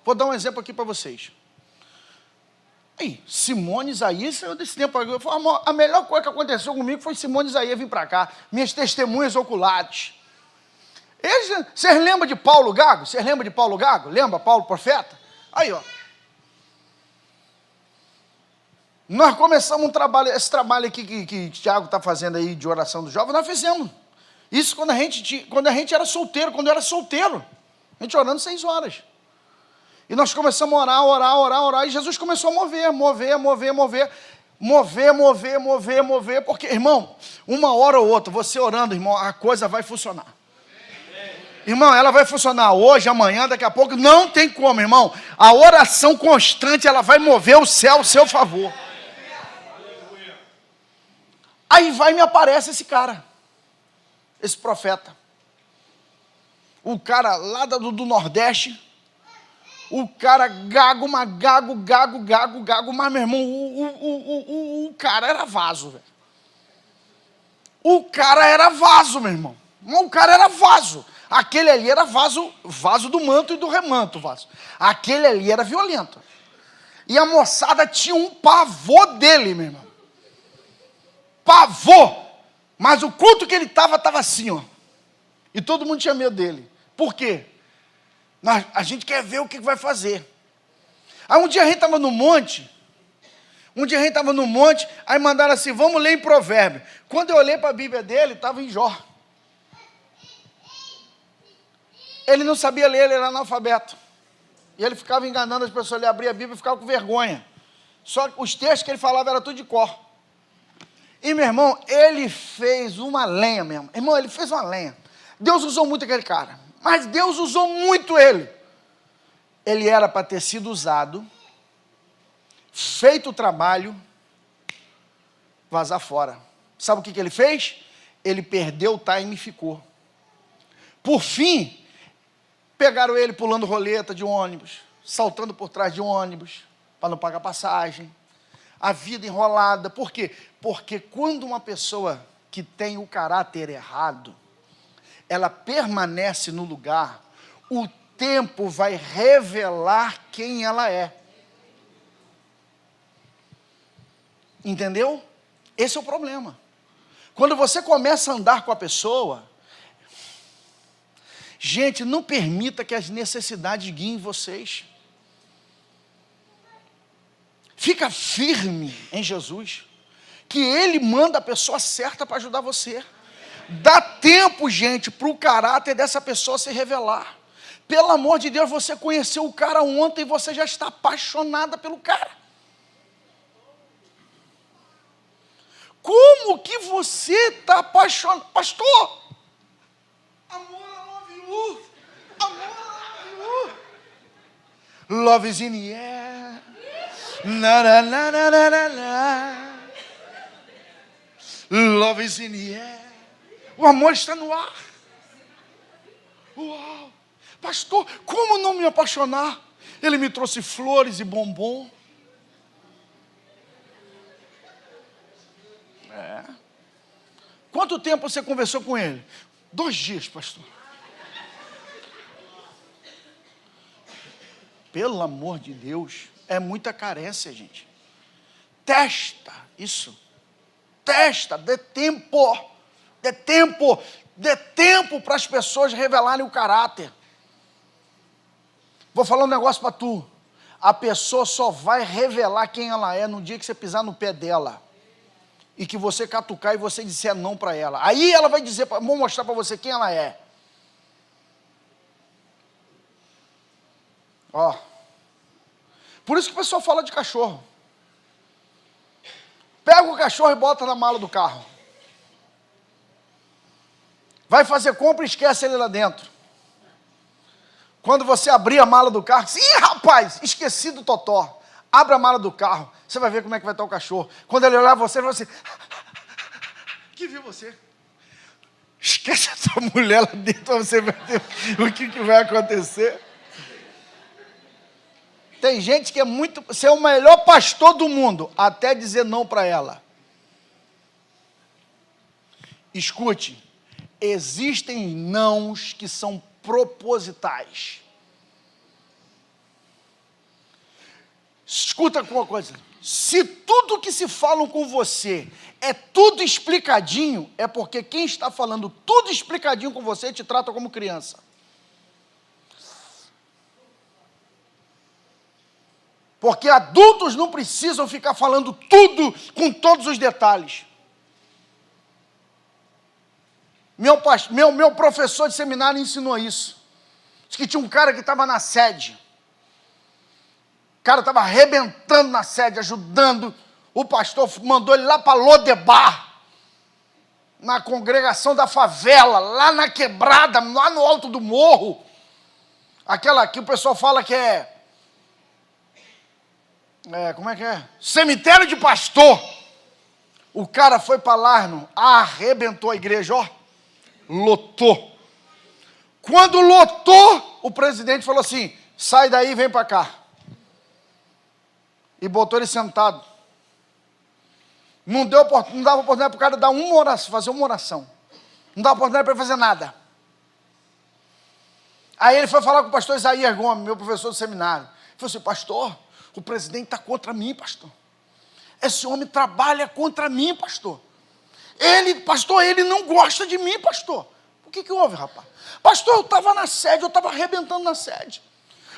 Vou dar um exemplo aqui para vocês. Simone Isaías, eu desse tempo, a melhor coisa que aconteceu comigo foi Simone Isaías vir para cá, minhas testemunhas oculares. Vocês lembram de Paulo Gago? Vocês lembram de Paulo Gago? Lembra Paulo profeta? Aí, nós começamos esse trabalho aqui que o Tiago está fazendo aí de oração dos jovens, nós fizemos. Isso quando a gente era solteiro, quando eu era solteiro. A gente orando 6 horas. E nós começamos a orar, e Jesus começou a mover, porque, irmão, uma hora ou outra, você orando, irmão, a coisa vai funcionar. Irmão, ela vai funcionar hoje, amanhã, daqui a pouco, não tem como, irmão. A oração constante, ela vai mover o céu ao seu favor. Aí me aparece esse cara, esse profeta. O cara lá do Nordeste, o cara gago, mas meu irmão, o cara era vaso, velho. O cara era vaso, meu irmão. O cara era vaso. Aquele ali era vaso do manto e do remanto, vaso. Aquele ali era violento. E a moçada tinha um pavor dele, meu irmão. Pavor. Mas o culto que ele estava assim, E todo mundo tinha medo dele. Por quê? A gente quer ver o que vai fazer. Aí um dia a gente estava no monte, aí mandaram assim, vamos ler em Provérbio. Quando eu olhei para a Bíblia dele, estava em Jó. Ele não sabia ler, ele era analfabeto. E ele ficava enganando as pessoas, ele abria a Bíblia e ficava com vergonha. Só que os textos que ele falava eram tudo de cor. E, meu irmão, ele fez uma lenha mesmo. Irmão, ele fez uma lenha. Deus usou muito aquele cara. Mas Deus usou muito ele. Ele era para ter sido usado, feito o trabalho, vazar fora. Sabe o que ele fez? Ele perdeu o time e ficou. Por fim, pegaram ele pulando roleta de ônibus, saltando por trás de ônibus, para não pagar passagem. A vida enrolada. Por quê? Porque quando uma pessoa que tem o caráter errado, ela permanece no lugar, o tempo vai revelar quem ela é. Entendeu? Esse é o problema. Quando você começa a andar com a pessoa, gente, não permita que as necessidades guiem vocês. Fica firme em Jesus, que Ele manda a pessoa certa para ajudar você. Dá tempo, gente, para o caráter dessa pessoa se revelar. Pelo amor de Deus, você conheceu o cara ontem e você já está apaixonada pelo cara. Como que você está apaixonado? Pastor, amor, I love you. Amor, I love you. Love is in the air. Na, na, na, na, na, na, na. Love is in the air. O amor está no ar. Uau. Pastor, como não me apaixonar? Ele me trouxe flores e bombom. Quanto tempo você conversou com ele? 2 dias, pastor. Pelo amor de Deus, é muita carência, gente. Testa isso. Testa, dê tempo. Dê tempo. Dê tempo para as pessoas revelarem o caráter. Vou falar um negócio para tu. A pessoa só vai revelar quem ela é no dia que você pisar no pé dela. E que você catucar e você disser não para ela. Aí ela vai dizer, vou mostrar para você quem ela é. Ó. Por isso que o pessoal fala de cachorro. Pega o cachorro e bota na mala do carro. Vai fazer compra e esquece ele lá dentro. Quando você abrir a mala do carro, ih, rapaz, esqueci do totó. Abre a mala do carro, você vai ver como é que vai estar o cachorro. Quando ele olhar você, ele vai assim, que viu você? Esquece a sua mulher lá dentro, você vai ver o que vai acontecer. Tem gente que é muito, você é o melhor pastor do mundo, até dizer não para ela. Escute, existem nãos que são propositais. Escuta uma coisa, se tudo que se falam com você é tudo explicadinho, é porque quem está falando tudo explicadinho com você te trata como criança. Porque adultos não precisam ficar falando tudo com todos os detalhes. Meu professor de seminário ensinou isso. Diz que tinha um cara que estava na sede. O cara estava arrebentando na sede, ajudando. O pastor mandou ele lá para Lodebar, na congregação da favela, lá na quebrada, lá no alto do morro. Aquela que o pessoal fala que como é que é? Cemitério de pastor. O cara foi para lá, irmão, arrebentou a igreja, ó. Lotou. Quando lotou, o presidente falou assim, sai daí e vem para cá. E botou ele sentado. Não dava oportunidade para o cara dar uma oração, fazer uma oração. Não dava oportunidade para ele fazer nada. Aí ele foi falar com o pastor Isaías Gomes, meu professor do seminário. Ele falou assim, pastor, o presidente está contra mim, pastor. Esse homem trabalha contra mim, pastor. Ele não gosta de mim, pastor. O que houve, rapaz? Pastor, eu estava na sede, eu estava arrebentando na sede.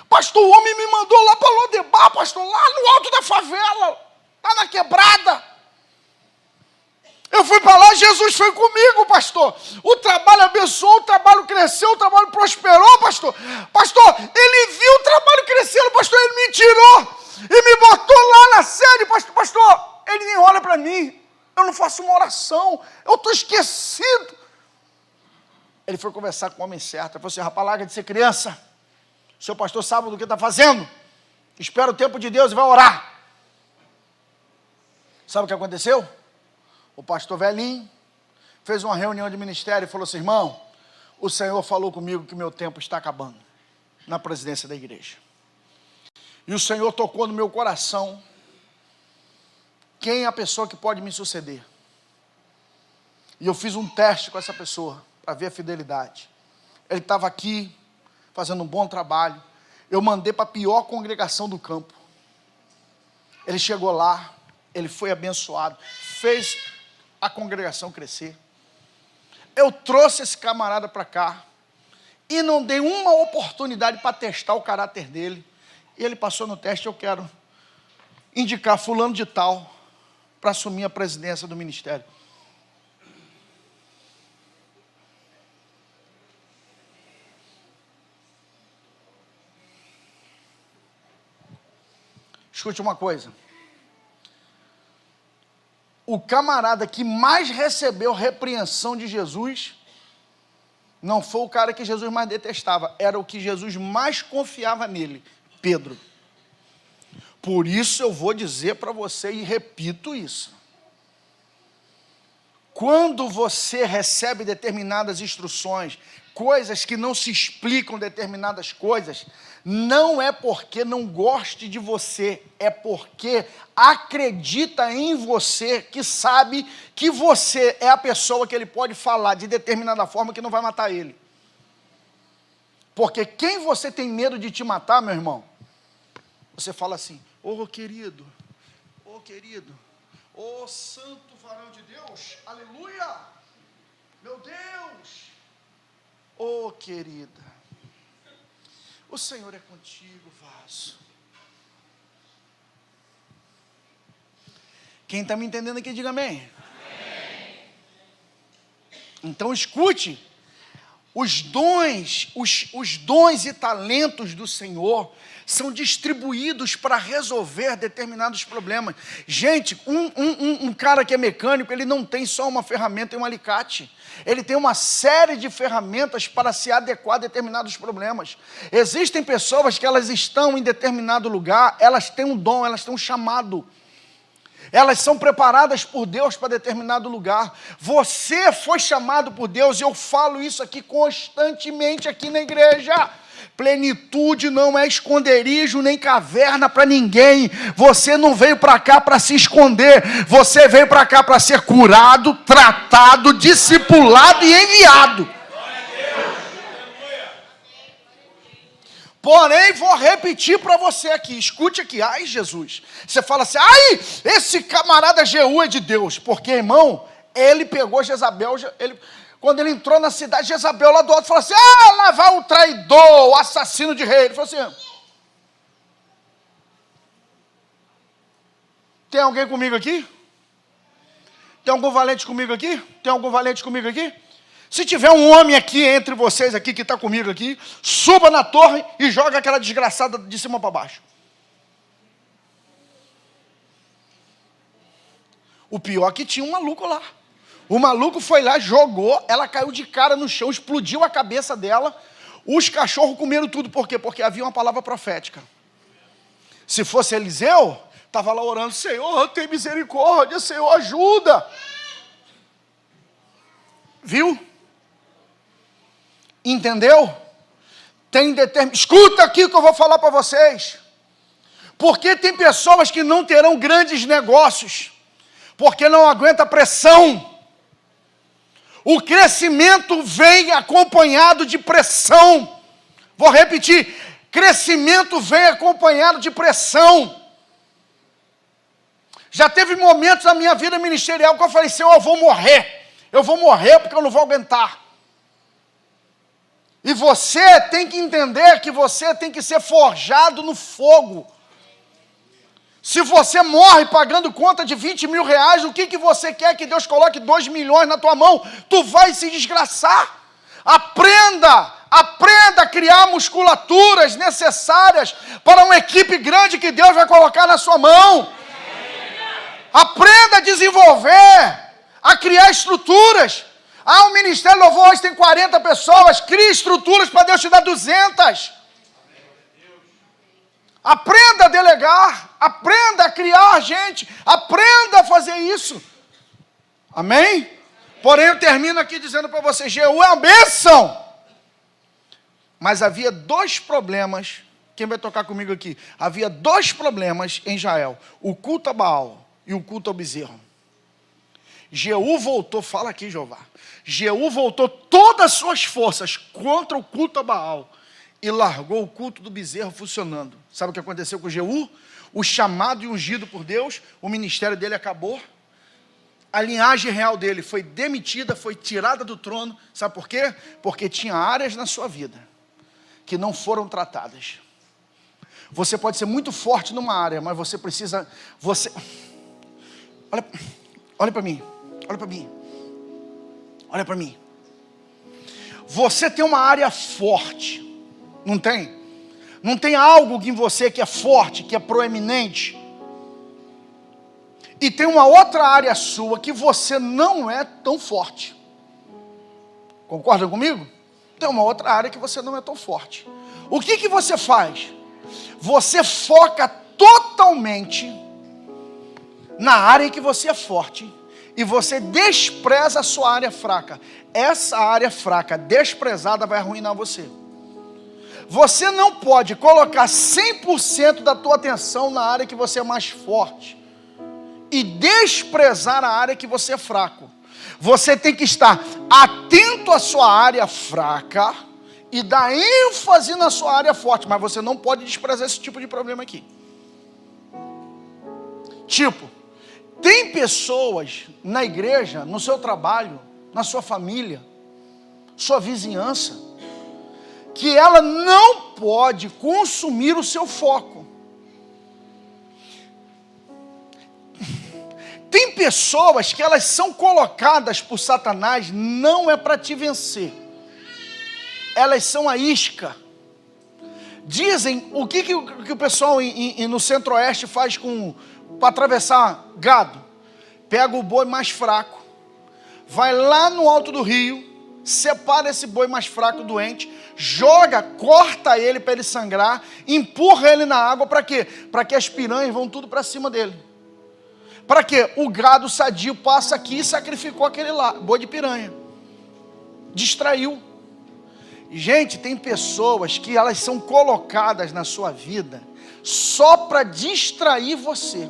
Pastor, o homem me mandou lá para Lodebar, pastor, lá no alto da favela, lá na quebrada. Eu fui para lá, Jesus foi comigo, pastor. O trabalho abençoou, o trabalho cresceu, o trabalho prosperou, pastor. Pastor, ele viu o trabalho crescendo, pastor, ele me tirou e me botou lá na sede, pastor, ele nem olha para mim. Eu não faço uma oração, eu estou esquecido. Ele foi conversar com o homem certo. Ele falou assim: rapaz, larga de ser criança. O seu pastor sabe do que está fazendo. Espera o tempo de Deus e vai orar. Sabe o que aconteceu? O pastor velhinho fez uma reunião de ministério e falou assim: irmão, o Senhor falou comigo que meu tempo está acabando na presidência da igreja. E o Senhor tocou no meu coração quem é a pessoa que pode me suceder. E eu fiz um teste com essa pessoa para ver a fidelidade. Ele estava aqui fazendo um bom trabalho. Eu mandei para a pior congregação do campo. Ele chegou lá, ele foi abençoado, fez a congregação crescer. Eu trouxe esse camarada para cá e não dei uma oportunidade para testar o caráter dele. E ele passou no teste. Eu quero indicar fulano de tal para assumir a presidência do ministério. Escute uma coisa. O camarada que mais recebeu repreensão de Jesus não foi o cara que Jesus mais detestava, era o que Jesus mais confiava nele, Pedro. Por isso eu vou dizer para você e repito isso. Quando você recebe determinadas instruções, coisas que não se explicam, determinadas coisas, não é porque não goste de você, é porque acredita em você, que sabe que você é a pessoa que ele pode falar de determinada forma que não vai matar ele. Porque quem você tem medo de te matar, meu irmão, você fala assim: ô querido, ô santo varão de Deus, aleluia, meu Deus, ô querida, o Senhor é contigo, vaso. Quem está me entendendo aqui, diga amém. Amém. Então escute, os dons e talentos do Senhor são distribuídos para resolver determinados problemas. Gente, um cara que é mecânico, ele não tem só uma ferramenta e um alicate. Ele tem uma série de ferramentas para se adequar a determinados problemas. Existem pessoas que elas estão em determinado lugar, elas têm um dom, elas têm um chamado. Elas são preparadas por Deus para determinado lugar. Você foi chamado por Deus, e eu falo isso aqui constantemente aqui na igreja. Plenitude não é esconderijo nem caverna para ninguém. Você não veio para cá para se esconder. Você veio para cá para ser curado, tratado, discipulado e enviado. Porém, vou repetir para você aqui, escute aqui. Ai, Jesus, você fala assim: ai, esse camarada Jeú é de Deus. Porque, irmão, ele pegou Jezabel, quando ele entrou na cidade, Jezabel lá do alto falou assim: ah, lá vai o traidor, o assassino de rei. Ele falou assim: tem alguém comigo aqui? Tem algum valente comigo aqui? Tem algum valente comigo aqui? Se tiver um homem aqui entre vocês aqui, que está comigo aqui, suba na torre e joga aquela desgraçada de cima para baixo. O pior é que tinha um maluco lá. O maluco foi lá, jogou, ela caiu de cara no chão, explodiu a cabeça dela. Os cachorros comeram tudo. Por quê? Porque havia uma palavra profética. Se fosse Eliseu, estava lá orando: Senhor, tem misericórdia, Senhor, ajuda. Viu? Entendeu? Escuta aqui o que eu vou falar para vocês. Porque tem pessoas que não terão grandes negócios, porque não aguenta a pressão. O crescimento vem acompanhado de pressão. Vou repetir: crescimento vem acompanhado de pressão. Já teve momentos na minha vida ministerial que eu falei: Senhor, eu vou morrer porque eu não vou aguentar. E você tem que entender que você tem que ser forjado no fogo. Se você morre pagando conta de 20 mil reais, o que você quer que Deus coloque 2 milhões na tua mão? Tu vai se desgraçar. Aprenda a criar musculaturas necessárias para uma equipe grande que Deus vai colocar na sua mão. Aprenda a desenvolver, a criar estruturas. O ministério louvor hoje tem 40 pessoas. Crie estruturas para Deus te dar 200. Aprenda a delegar. Aprenda a criar gente. Aprenda a fazer isso. Amém? Porém, eu termino aqui dizendo para você, Jeú é uma bênção. Mas havia 2 problemas. Quem vai tocar comigo aqui? Havia 2 problemas em Israel. O culto a Baal e o culto ao bezerro. Jeú voltou, fala aqui, Jeová. Jeú voltou todas as suas forças contra o culto a Baal e largou o culto do bezerro funcionando. Sabe o que aconteceu com Jeú? O chamado e ungido por Deus, o ministério dele acabou. A linhagem real dele foi demitida, foi tirada do trono. Sabe por quê? Porque tinha áreas na sua vida que não foram tratadas. Você pode ser muito forte numa área, mas você precisa... Olha para mim. Olha para mim. Olha para mim. Você tem uma área forte. Não tem? Não tem algo em você que é forte, que é proeminente. E tem uma outra área sua que você não é tão forte. Concordam comigo? Tem uma outra área que você não é tão forte. O que você faz? Você foca totalmente na área em que você é forte e você despreza a sua área fraca. Essa área fraca, desprezada, vai arruinar você. Você não pode colocar 100% da tua atenção na área que você é mais forte e desprezar a área que você é fraco. Você tem que estar atento à sua área fraca e dar ênfase na sua área forte, mas você não pode desprezar esse tipo de problema aqui. Tipo, tem pessoas na igreja, no seu trabalho, na sua família, sua vizinhança, que ela não pode consumir o seu foco. Tem pessoas que elas são colocadas por Satanás, não é para te vencer. Elas são a isca. Dizem, o que o pessoal no centro-oeste faz para atravessar gado? Pega o boi mais fraco, vai lá no alto do rio, separa esse boi mais fraco, doente, joga, corta ele para ele sangrar, empurra ele na água, para quê? Para que as piranhas vão tudo para cima dele. Para quê? O gado sadio passa aqui e sacrificou aquele lá, boi de piranha. Distraiu. Gente, tem pessoas que elas são colocadas na sua vida só para distrair você.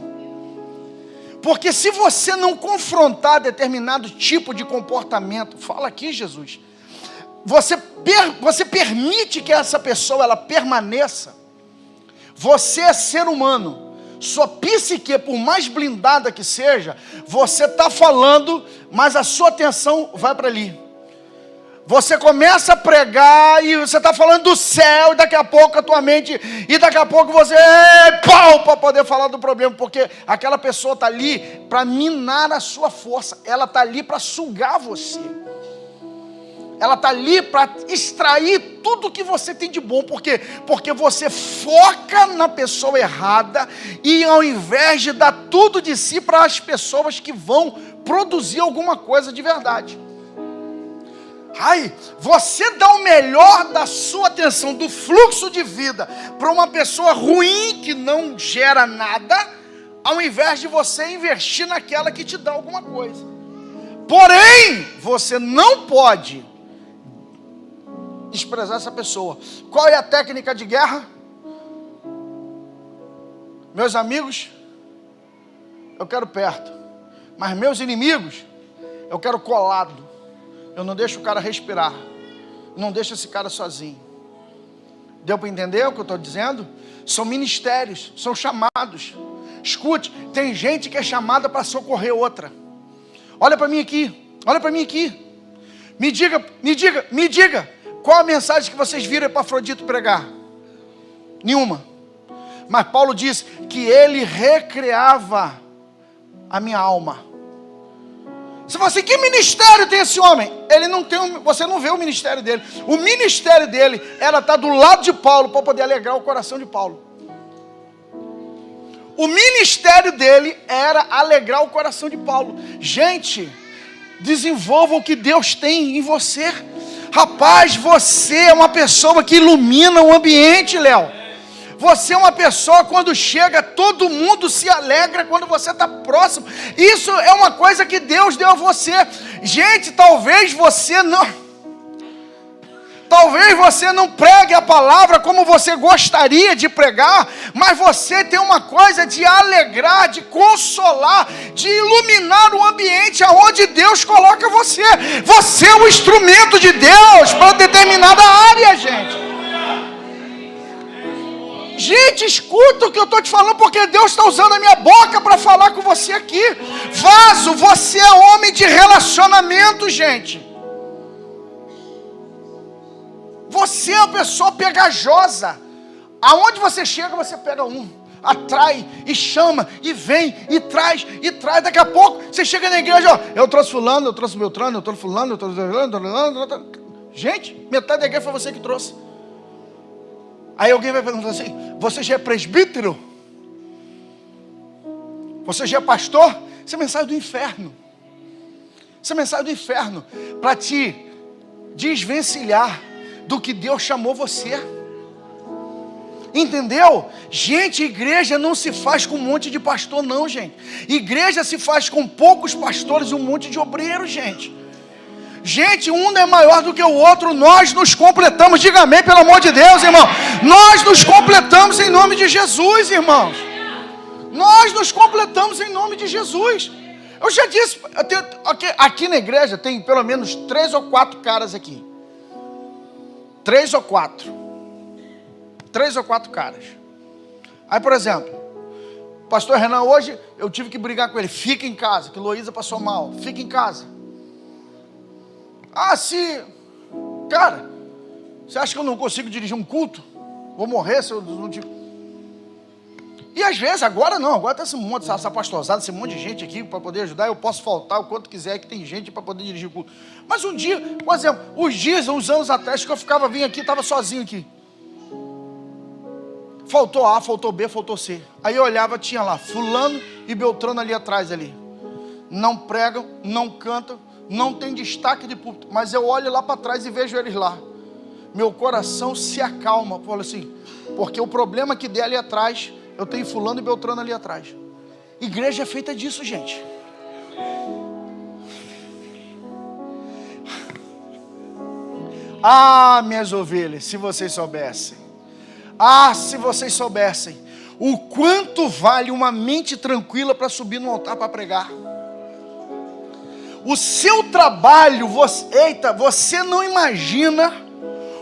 Porque se você não confrontar determinado tipo de comportamento, fala aqui, Jesus, você permite que essa pessoa ela permaneça. Você é ser humano. Sua psique, por mais blindada que seja, você está falando, mas a sua atenção vai para ali. Você começa a pregar e você está falando do céu, e daqui a pouco a tua mente, e daqui a pouco você pau para poder falar do problema, porque aquela pessoa está ali para minar a sua força, ela está ali para sugar você, ela está ali para extrair tudo que você tem de bom, porque você foca na pessoa errada, e ao invés de dar tudo de si para as pessoas que vão produzir alguma coisa de verdade. Você dá o melhor da sua atenção, do fluxo de vida, para uma pessoa ruim que não gera nada, ao invés de você investir naquela que te dá alguma coisa. Porém, você não pode desprezar essa pessoa. Qual é a técnica de guerra? Meus amigos, eu quero perto, mas meus inimigos, eu quero colado. Eu não deixo o cara respirar. Não deixo esse cara sozinho. Deu para entender o que eu estou dizendo? São ministérios, são chamados. Escute, tem gente que é chamada para socorrer outra. Olha para mim aqui. Olha para mim aqui. Me diga. Qual a mensagem que vocês viram Epafrodito pregar? Nenhuma. Mas Paulo diz que ele recreava a minha alma. Você fala assim, que ministério tem esse homem? Ele não tem, você não vê o ministério dele. O ministério dele era estar do lado de Paulo para poder alegrar o coração de Paulo. O ministério dele era alegrar o coração de Paulo. Gente, Desenvolva o que Deus tem em você. Rapaz, você é uma pessoa que ilumina o ambiente, Léo. Você é uma pessoa, quando chega, todo mundo se alegra quando você está próximo. Isso é uma coisa que Deus deu a você. Gente, talvez você não pregue a palavra como você gostaria de pregar, mas você tem uma coisa de alegrar, de consolar, de iluminar o ambiente aonde Deus coloca você. Você é um instrumento de Deus para determinada área, gente. Gente, escuta o que eu estou te falando, porque Deus está usando a minha boca para falar com você aqui. Vaso, você é homem de relacionamento, gente. Você é uma pessoa pegajosa. Aonde você chega, você pega um, atrai e chama, e vem, e traz, e traz. Daqui a pouco, você chega na igreja, ó, eu trouxe fulano, eu trouxe Beltrano, eu trouxe fulano, eu trouxe fulano. Gente, metade da igreja foi você que trouxe. Aí alguém vai perguntar assim, você já é presbítero? Você já é pastor? Isso é mensagem do inferno. Isso é mensagem do inferno, para te desvencilhar do que Deus chamou você. Entendeu? Gente, igreja não se faz com um monte de pastor não, gente. Igreja se faz com poucos pastores e um monte de obreiros, gente. Gente, um não é maior do que o outro. Nós nos completamos. Diga amém, pelo amor de Deus, irmão. Nós nos completamos em nome de Jesus, irmãos. Nós nos completamos em nome de Jesus. Eu já disse, aqui na igreja tem pelo menos 3 ou 4 caras aqui. 3 ou 4 caras. Aí, por exemplo, pastor Renan, hoje eu tive que brigar com ele. Fica em casa, que Luísa passou mal. Fica em casa. Cara, você acha que eu não consigo dirigir um culto? Vou morrer se eu não digo. E às vezes, agora não, agora tem esse monte, essa pastosada, esse monte de gente aqui para poder ajudar. Eu posso faltar o quanto quiser, que tem gente para poder dirigir o culto. Mas um dia, por exemplo, uns anos atrás, que eu vinha aqui, estava sozinho aqui. Faltou A, faltou B, faltou C. Aí eu olhava, tinha lá fulano e Beltrano ali atrás ali. Não pregam, não cantam, não tem destaque de púlpito, mas eu olho lá para trás e vejo eles lá. Meu coração se acalma, falo assim, porque o problema que der ali atrás, eu tenho fulano e Beltrano ali atrás. Igreja é feita disso, gente. Ah, minhas ovelhas, se vocês soubessem. Se vocês soubessem o quanto vale uma mente tranquila para subir no altar para pregar. O seu trabalho, você não imagina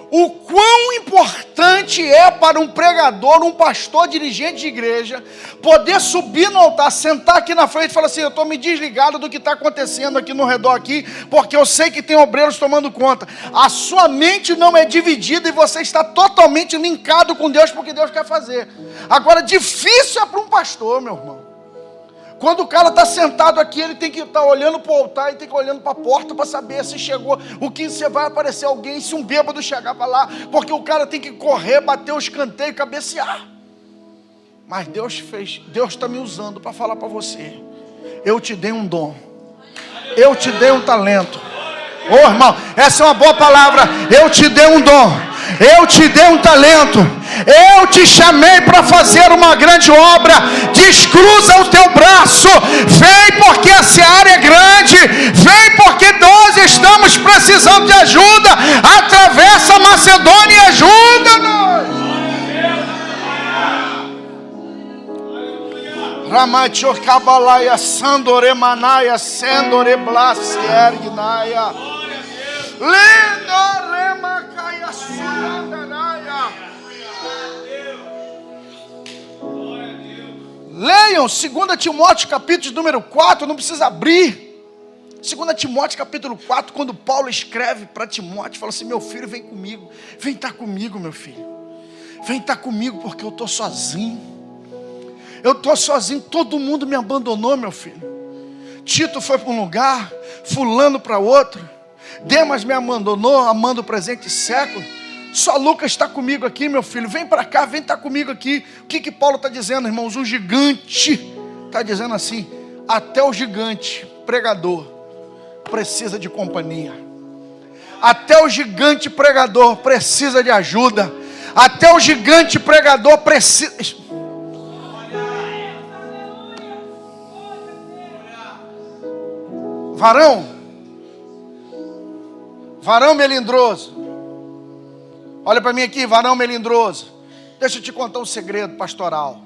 o quão importante é para um pregador, um pastor, dirigente de igreja, poder subir no altar, sentar aqui na frente e falar assim, eu estou me desligado do que está acontecendo aqui no redor aqui, porque eu sei que tem obreiros tomando conta. A sua mente não é dividida e você está totalmente linkado com Deus, porque Deus quer fazer. Agora, difícil é para um pastor, meu irmão. Quando o cara está sentado aqui, ele tem que estar olhando para o altar e tem que ir olhando para a porta para saber se chegou, o que se vai aparecer alguém, se um bêbado chegar para lá, porque o cara tem que correr, bater o escanteio e cabecear. Mas Deus está me usando para falar para você, eu te dei um dom, eu te dei um talento. Ô irmão, essa é uma boa palavra, eu te dei um dom, eu te dei um talento, eu te chamei para fazer uma grande obra. Descruza o teu braço, vem porque a seara é grande, vem porque nós estamos precisando de ajuda. Atravessa a Macedônia e ajuda-nos. Ramacho Kabalaia Sandore Manaia Sendore Blasi Ergnaia Lendore Macaia Suandanaia. Leiam 2 Timóteo capítulo número 4, não precisa abrir. 2 Timóteo capítulo 4, quando Paulo escreve para Timóteo, fala assim, meu filho, vem comigo, vem estar comigo, meu filho. Vem estar comigo porque eu estou sozinho. Eu estou sozinho, todo mundo me abandonou, meu filho. Tito foi para um lugar, fulano para outro. Demas me abandonou, amando o presente século. Só Lucas está comigo aqui, meu filho. Vem para cá, vem estar comigo aqui. O que Paulo está dizendo, irmãos? Um gigante está dizendo assim, até o gigante, pregador, precisa de companhia. Até o gigante pregador precisa de ajuda. Até o gigante pregador precisa... Varão melindroso. Olha para mim aqui, varão melindroso. Deixa eu te contar um segredo pastoral.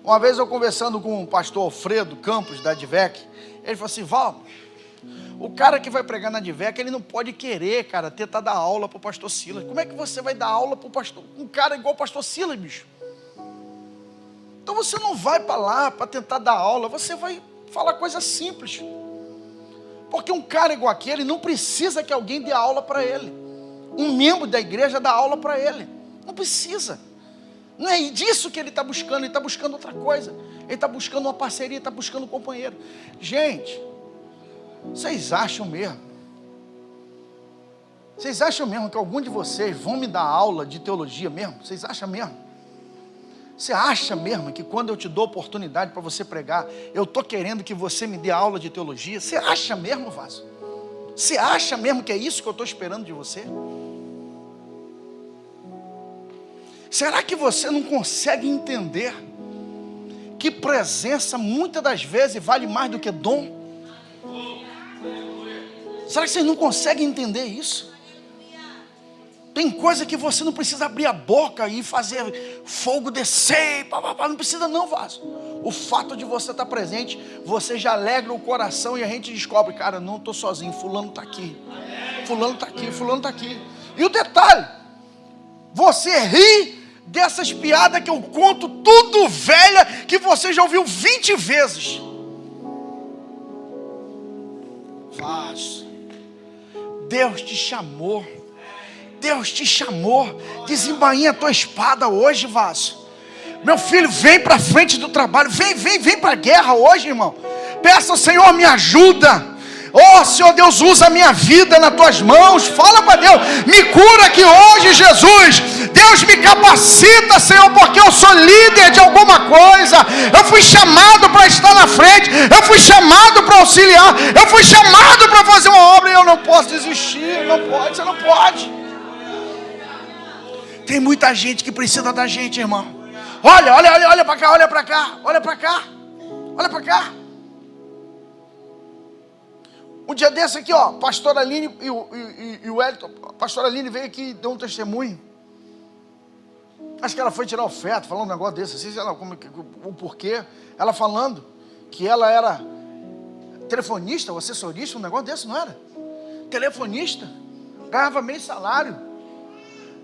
Uma vez eu conversando com o pastor Alfredo Campos, da Advec, ele falou assim: Val, o cara que vai pregar na Advec, ele não pode querer, cara, tentar dar aula para o pastor Silas. Como é que você vai dar aula para um cara igual o pastor Silas, bicho? Então você não vai para lá para tentar dar aula, você vai falar coisa simples. Porque um cara igual aquele não precisa que alguém dê aula para ele. Um membro da igreja dá aula para ele. Não precisa. Não é disso que ele está buscando, ele está buscando outra coisa. Ele está buscando uma parceria, está buscando um companheiro. Gente, vocês acham mesmo que algum de vocês vão me dar aula de teologia mesmo? Vocês acham mesmo? Você acha mesmo que quando eu te dou oportunidade para você pregar, eu estou querendo que você me dê aula de teologia? Você acha mesmo, Vaso? Você acha mesmo que é isso que eu estou esperando de você? Será que você não consegue entender que presença muitas das vezes vale mais do que dom? Será que vocês não conseguem entender isso? Tem coisa que você não precisa abrir a boca e fazer fogo descer, não precisa não, Vaso. O fato de você estar presente, você já alegra o coração e a gente descobre, cara, não estou sozinho, fulano está aqui. Fulano está aqui, fulano está aqui. E o detalhe, você ri dessas piadas que eu conto tudo velha, que você já ouviu 20 vezes. Vaso, Deus te chamou. Deus te chamou. Desembainha a tua espada hoje, Vaso. Meu filho, vem para frente do trabalho. Vem para a guerra hoje, irmão. Peça ao Senhor, me ajuda. Oh, Senhor Deus, usa a minha vida nas tuas mãos. Fala para Deus, me cura aqui hoje, Jesus. Deus me capacita, Senhor, porque eu sou líder de alguma coisa. Eu fui chamado para estar na frente. Eu fui chamado para auxiliar. Eu fui chamado para fazer uma obra e eu não posso desistir. Não pode, você não pode. Tem muita gente que precisa da gente, irmão. Olha para cá, olha para cá, olha para cá, olha para cá. Um dia desse aqui, ó, pastor Aline e o Elton, a pastora Aline veio aqui e deu um testemunho. Acho que ela foi tirar oferta, falando um negócio desse, assim, sei lá, o porquê. Ela falando que ela era telefonista ou assessorista, um negócio desse, não era? Telefonista, ganhava meio salário.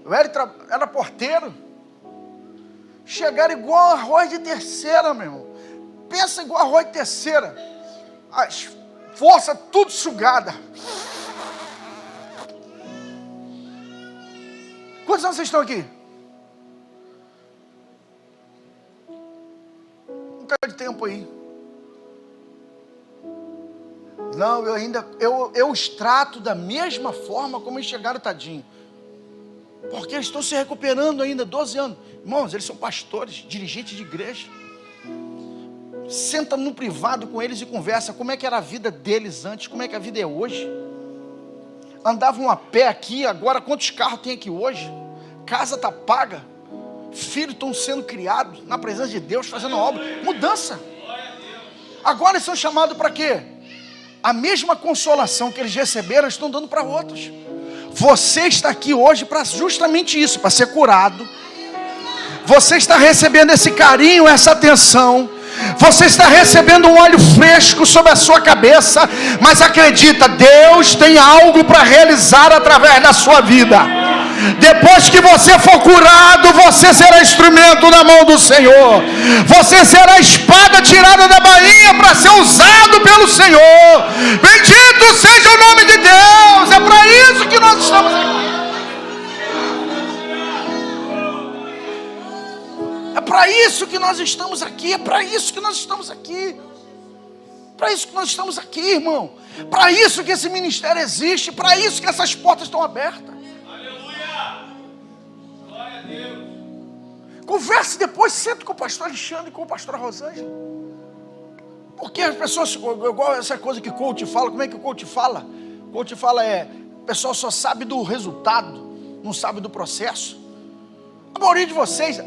O Elton era porteiro. Chegaram igual arroz de terceira, meu irmão. Pensa igual arroz de terceira. As forças tudo sugada. Quantos anos vocês estão aqui? Um cara de tempo aí. Não, eu os trato da mesma forma como eles chegaram, tadinho. Porque eles estão se recuperando ainda, 12 anos. Irmãos, eles são pastores, dirigentes de igreja. Senta no privado com eles e conversa como é que era a vida deles antes, como é que a vida é hoje. Andavam a pé aqui, agora quantos carros tem aqui hoje? Casa está paga. Filhos estão sendo criados na presença de Deus, fazendo obra. Mudança. Agora eles são chamados para quê? A mesma consolação que eles receberam, eles estão dando para outros. Você está aqui hoje para justamente isso, para ser curado. Você está recebendo esse carinho, essa atenção. Você está recebendo um óleo fresco sobre a sua cabeça. Mas acredita, Deus tem algo para realizar através da sua vida. Depois que você for curado, você será instrumento na mão do Senhor. Você será espada tirada da bainha para ser usado pelo Senhor. Bendito seja o nome de Deus. É para isso que nós estamos aqui. É para isso que nós estamos aqui. É para isso que nós estamos aqui. Para isso que nós estamos aqui, irmão. Para isso que esse ministério existe. Para isso que essas portas estão abertas. Converse depois, senta com o pastor Alexandre e com o pastor Rosângela. Porque as pessoas, igual essa coisa que o coach fala, como é que o coach fala? O coach fala o pessoal só sabe do resultado, não sabe do processo. A maioria de vocês,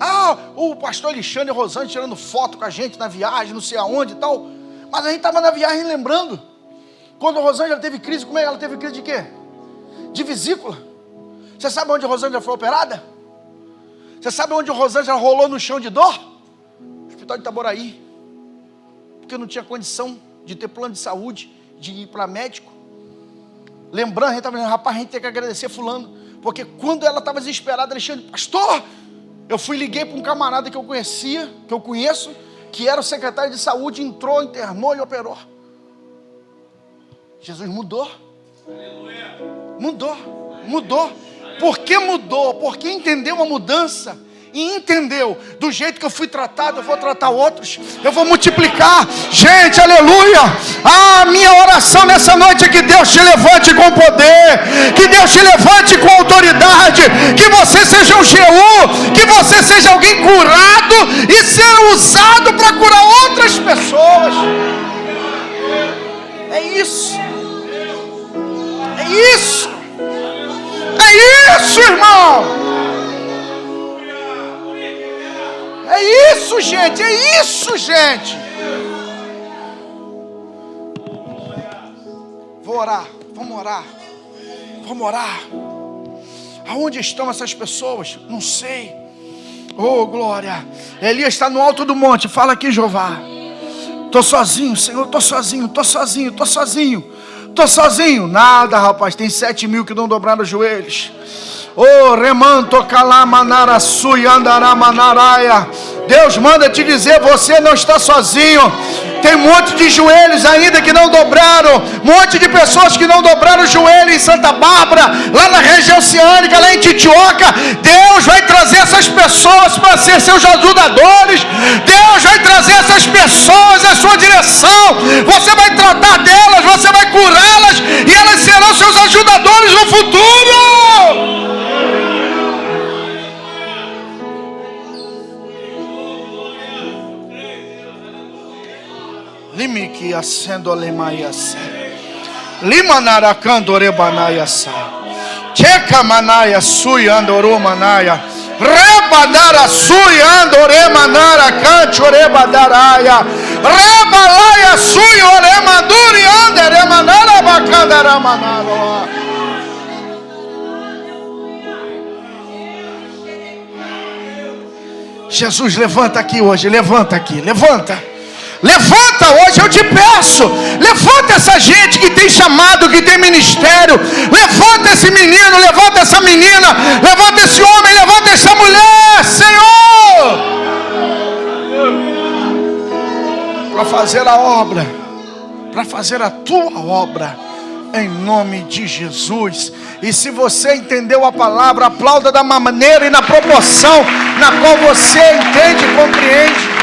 o pastor Alexandre e Rosane tirando foto com a gente na viagem, não sei aonde e tal. Mas a gente estava na viagem lembrando. Quando a Rosângela teve crise, como é que ela teve crise de quê? De vesícula. Você sabe onde a Rosângela foi operada? Você sabe onde a Rosângela rolou no chão de dor? Hospital de Itaboraí. Porque não tinha condição de ter plano de saúde, de ir para médico. Lembrando, a gente estava dizendo, rapaz, a gente tem que agradecer fulano. Porque quando ela estava desesperada, Alexandre, pastor, liguei para um camarada que eu conhecia, que eu conheço, que era o secretário de saúde, entrou, internou e operou. Jesus mudou. Mudou. Por que mudou? Porque entendeu a mudança. E entendeu, do jeito que eu fui tratado, eu vou tratar outros, eu vou multiplicar. Gente, aleluia. Minha oração nessa noite é que Deus te levante com poder, que Deus te levante com autoridade, que você seja um Jeú, que você seja alguém curado e ser usado para curar outras pessoas. É isso, irmão. É isso, gente. Vamos orar. Aonde estão essas pessoas? Não sei. Oh, glória. Elias está no alto do monte. Fala aqui, Jeová. Estou sozinho, Senhor, estou sozinho. Nada, rapaz, tem 7.000 que não dobraram os joelhos. Oh, remanto calamanara sui andará manaraia. Deus manda te dizer, você não está sozinho. Tem um monte de joelhos ainda que não dobraram. Um monte de pessoas que não dobraram o joelho em Santa Bárbara, lá na região oceânica, lá em Titioca. Deus vai trazer essas pessoas para ser seus ajudadores. Deus vai trazer essas pessoas à sua direção. Você vai tratar delas, você vai curá-las, e elas serão seus ajudadores no futuro. Limiki acendo lemaias. Limanara candore banaias. Checa manaia sui andoro manaia. Rebadara sui andore manara canchore badaraia. Rebalaia sui ore manduri andere manara bacandara manara. Jesus, levanta aqui hoje, levanta hoje, eu te peço. Levanta essa gente que tem chamado, que tem ministério. Levanta esse menino, levanta essa menina. Levanta esse homem, levanta essa mulher, Senhor, para fazer a obra, para fazer a tua obra, em nome de Jesus. E se você entendeu a palavra, aplauda da maneira e na proporção na qual você entende e compreende.